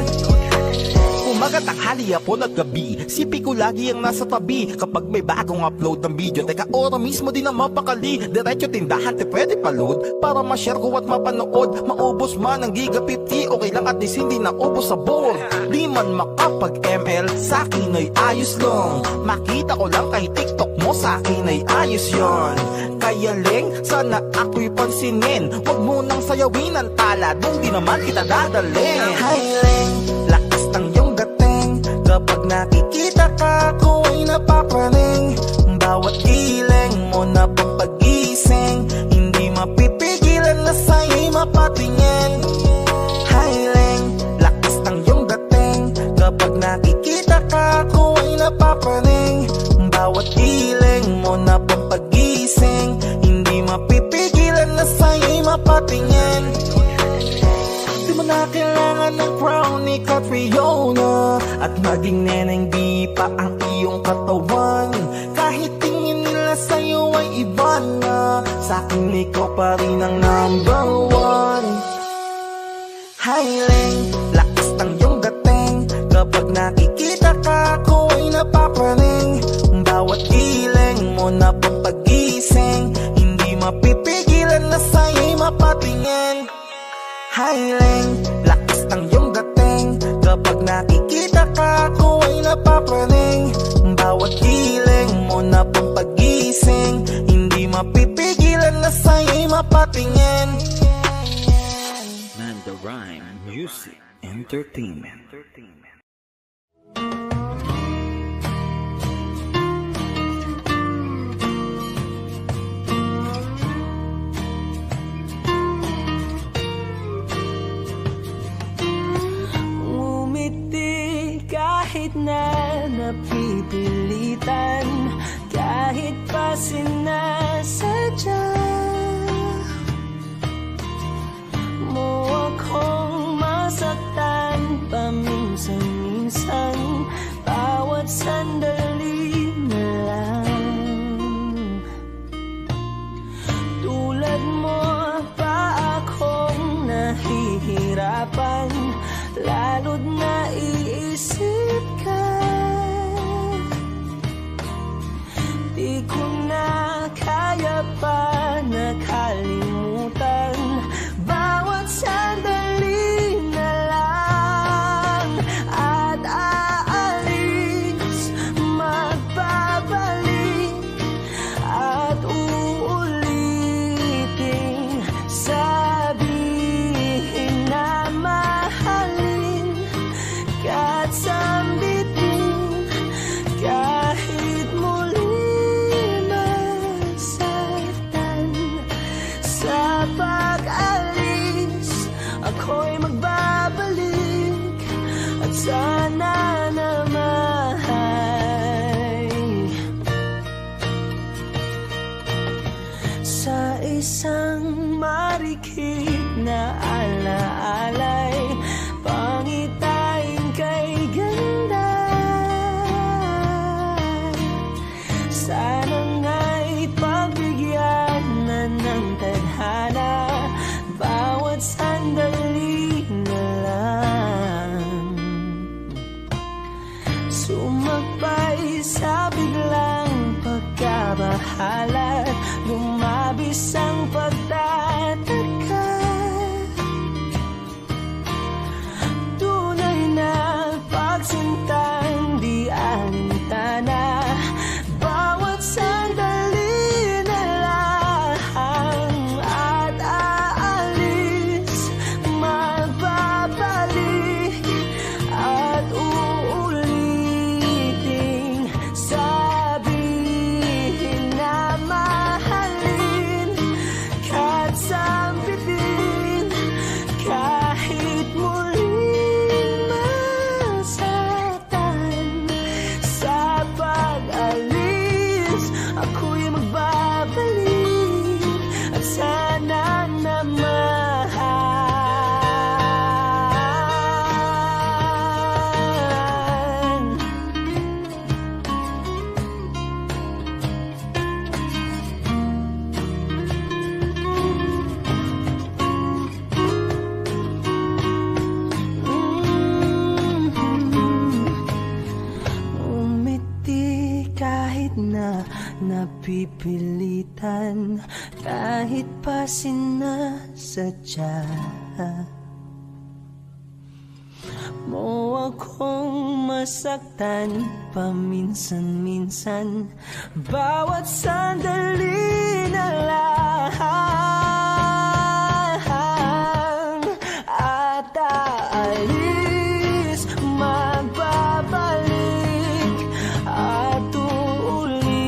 Umaga, tanghali, hapon at gabi, sipi ko lagi ang nasa tabi. Kapag may bagong upload ng video, teka ora mismo din ang mapakali. Diretso tindahan, te pwede pa-load para ma-share ko at mapanood. Maubos man ang giga 50, okay lang at least hindi naubos sa board. Di man makapag-ML, sa'kin ay ayos lang. Makita ko lang kay TikTok mo, sa'kin ay ayos yon. Kaya Leng, sana ako'y pansinin. Huwag mo nang sayawin ang tala, dun di naman kita dadalhin. Hi Leng, lakas ng iyong dating. Kapag nakikita ka, ako ay napapraning. Bawat giling mo na pampagising, hindi mapipigilan na sa'yo'y mapatingin. Highling, lakas ng iyong dating. Kapag nakikita ka, ako ay napapraning. Bawat giling mo na pampagising, hindi mapipigilan na sa'yo'y mapatingin. Di mo na kailangan ng crown ni Catriona, at maging neneng di pa ang iyong katawan. Kahit tingin nila sa'yo ay iba na, sa'kin ikaw pa rin ang number one. Highling, lakas ng iyong dating. Kapag nakikita ka, ako ay napapraning. Bawat giling mo na pampagising, hindi mapipigilan na sa'yo'y mapatingin. Highling, lakas ng iyong dating. Kapag nakikita ka, ako ay napapraning. Bawat giling mo na pampagising, hindi mapipigilan na sa'yo'y mapatingin. Manda Rhyme Music Entertainment. Kahit na napipilitan, kahit pa sinasadya mo akong masaktan paminsan-minsan, bawat sandali na lang. Tulad mo pa akong nahihirapan, lalo't naiisip ka. Di ko na kaya pa nakalimutan, bawat sandali na lang. At aalis, magbabalik, at uulitin, sabihin na mahalin at sambitin, kahit muli masaktan. Sa pag-alis, ako'y magbabalik, at sana naman sa isang marikit na alaalay, pangitain kay ganda. Sana nga bahala. Lumabis ang pagtataka. Tunay na pagsinta, di alintana. Bawat sandali na lang at aalis, magbabalik at uulitin. Sabihin na mahalin, kahit sambitin, kahit muling masaktan. Sa pag-alis, ako'y magbabalik at sana naman. Umiti kahit na napipilitan, kahit pa sinasadya mo akong masaktan paminsan-minsan. Bawat sandali na lang at aalis, magbabalik at uulitin.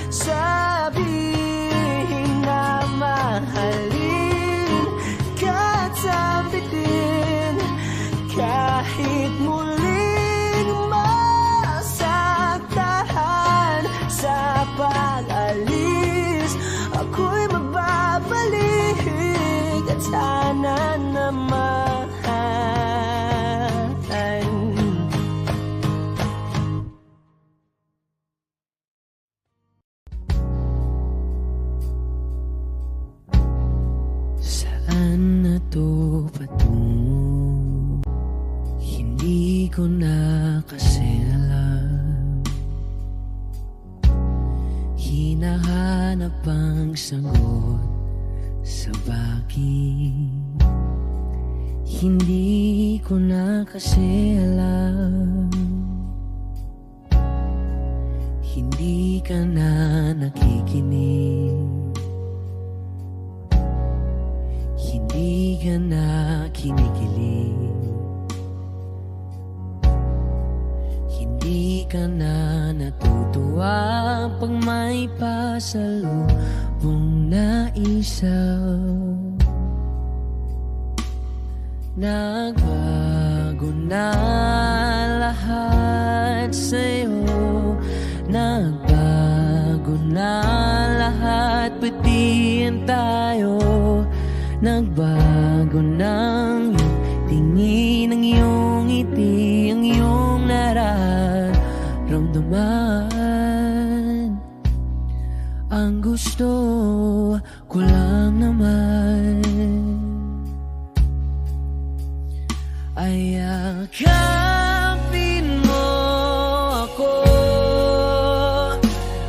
Sabihin na mahalin, kahit sambitin, kahit muling masaktan. Sa pag-alis, ako'y magbabalik at sana naman. Saan na to patungo? Hindi ko na kasi alam. Hinahanap ang sagot sa bakit. Hindi ko na kasi alam. Hindi ka na nakikinig. Hindi ka na kinikilig. Hindi ka na natutuwa pag may pasalubong na isaw. Nagbago na lahat sa'yo. Nagbago na lahat, pati yan tayo. Nagbago ng iyong tingin, ang iyong ngiti, ang iyong nararamdaman. Ang gusto ko lang naman ay yakapin mo ako,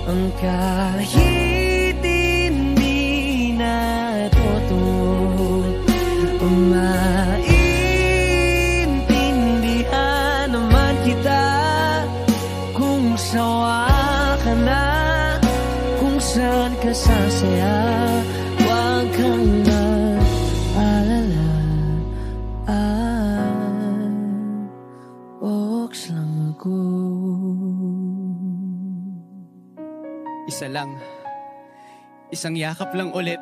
ang kahit hindi natutuwa. Maintindihan naman kita kung sawa ka na, kung saan ka sasaya. Huwag kang mag-alala, oks lang ako. Isa lang, isang yakap lang ulit,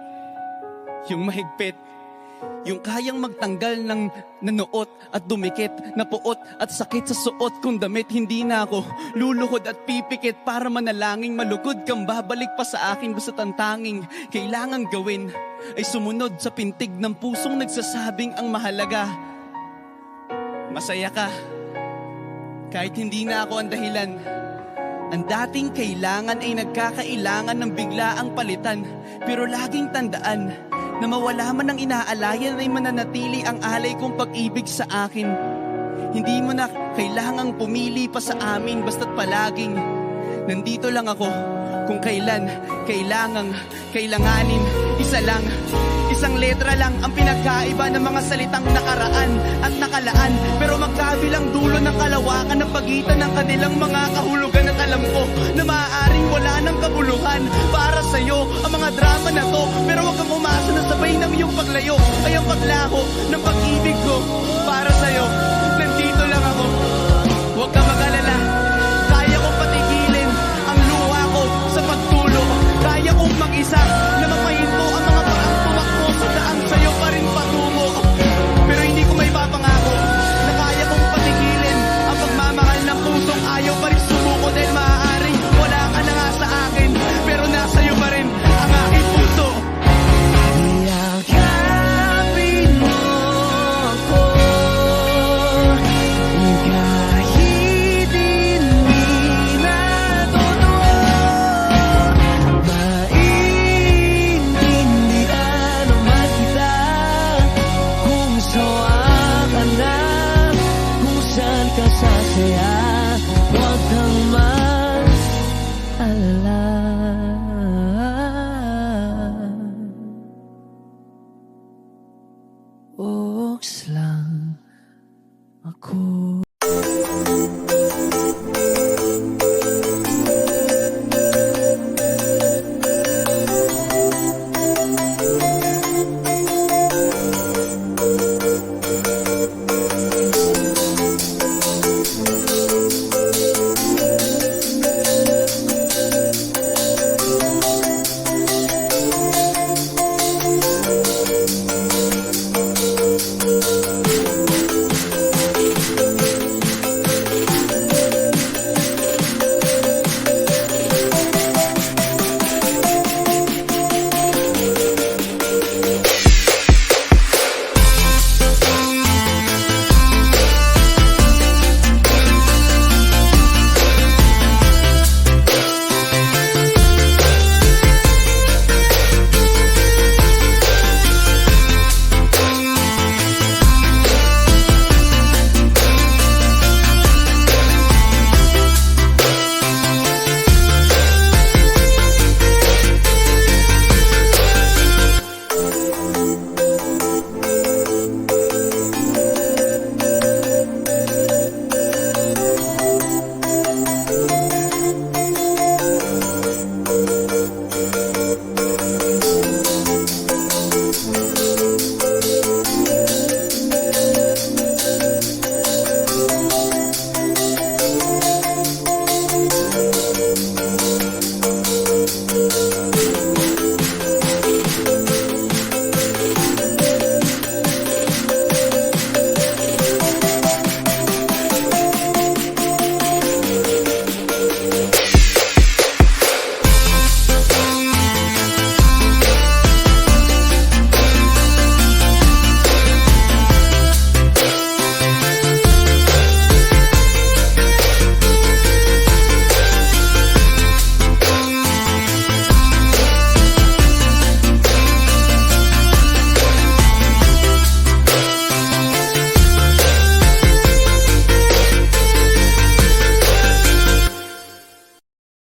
yung mahigpit, yung kayang magtanggal ng nanuot at dumikit, na puot at sakit sa suot kong damit. Hindi na ako luluhod at pipikit para manalangin malugod kang babalik pa sa akin. Basta ang tanging kailangan gawin ay sumunod sa pintig ng pusong nagsasabing ang mahalaga masaya ka. Kahit hindi na ako ang dahilan, ang dating kailangan ay nagkakailangan ng biglaang palitan. Pero laging tandaan na mawala man ang inaalayan ay mananatili ang alay kong pag-ibig sa akin. Hindi mo na kailangang pumili pa sa amin, basta't palaging Nandito lang ako kung kailan kailanganin. Isa lang, isang letra lang ang pinagkaiba ng mga salitang nakaraan at nakalaan. Pero magkabilang dulo ng kalawakan ng pagitan ng kanilang mga kahulugan. At alam ko na maaaring wala ng kabuluhan para sa'yo ang mga drama na to. Pero wag kang umasa na sabay ng iyong paglayo ay ang paglaho ng pag-ibig ko para sa'yo.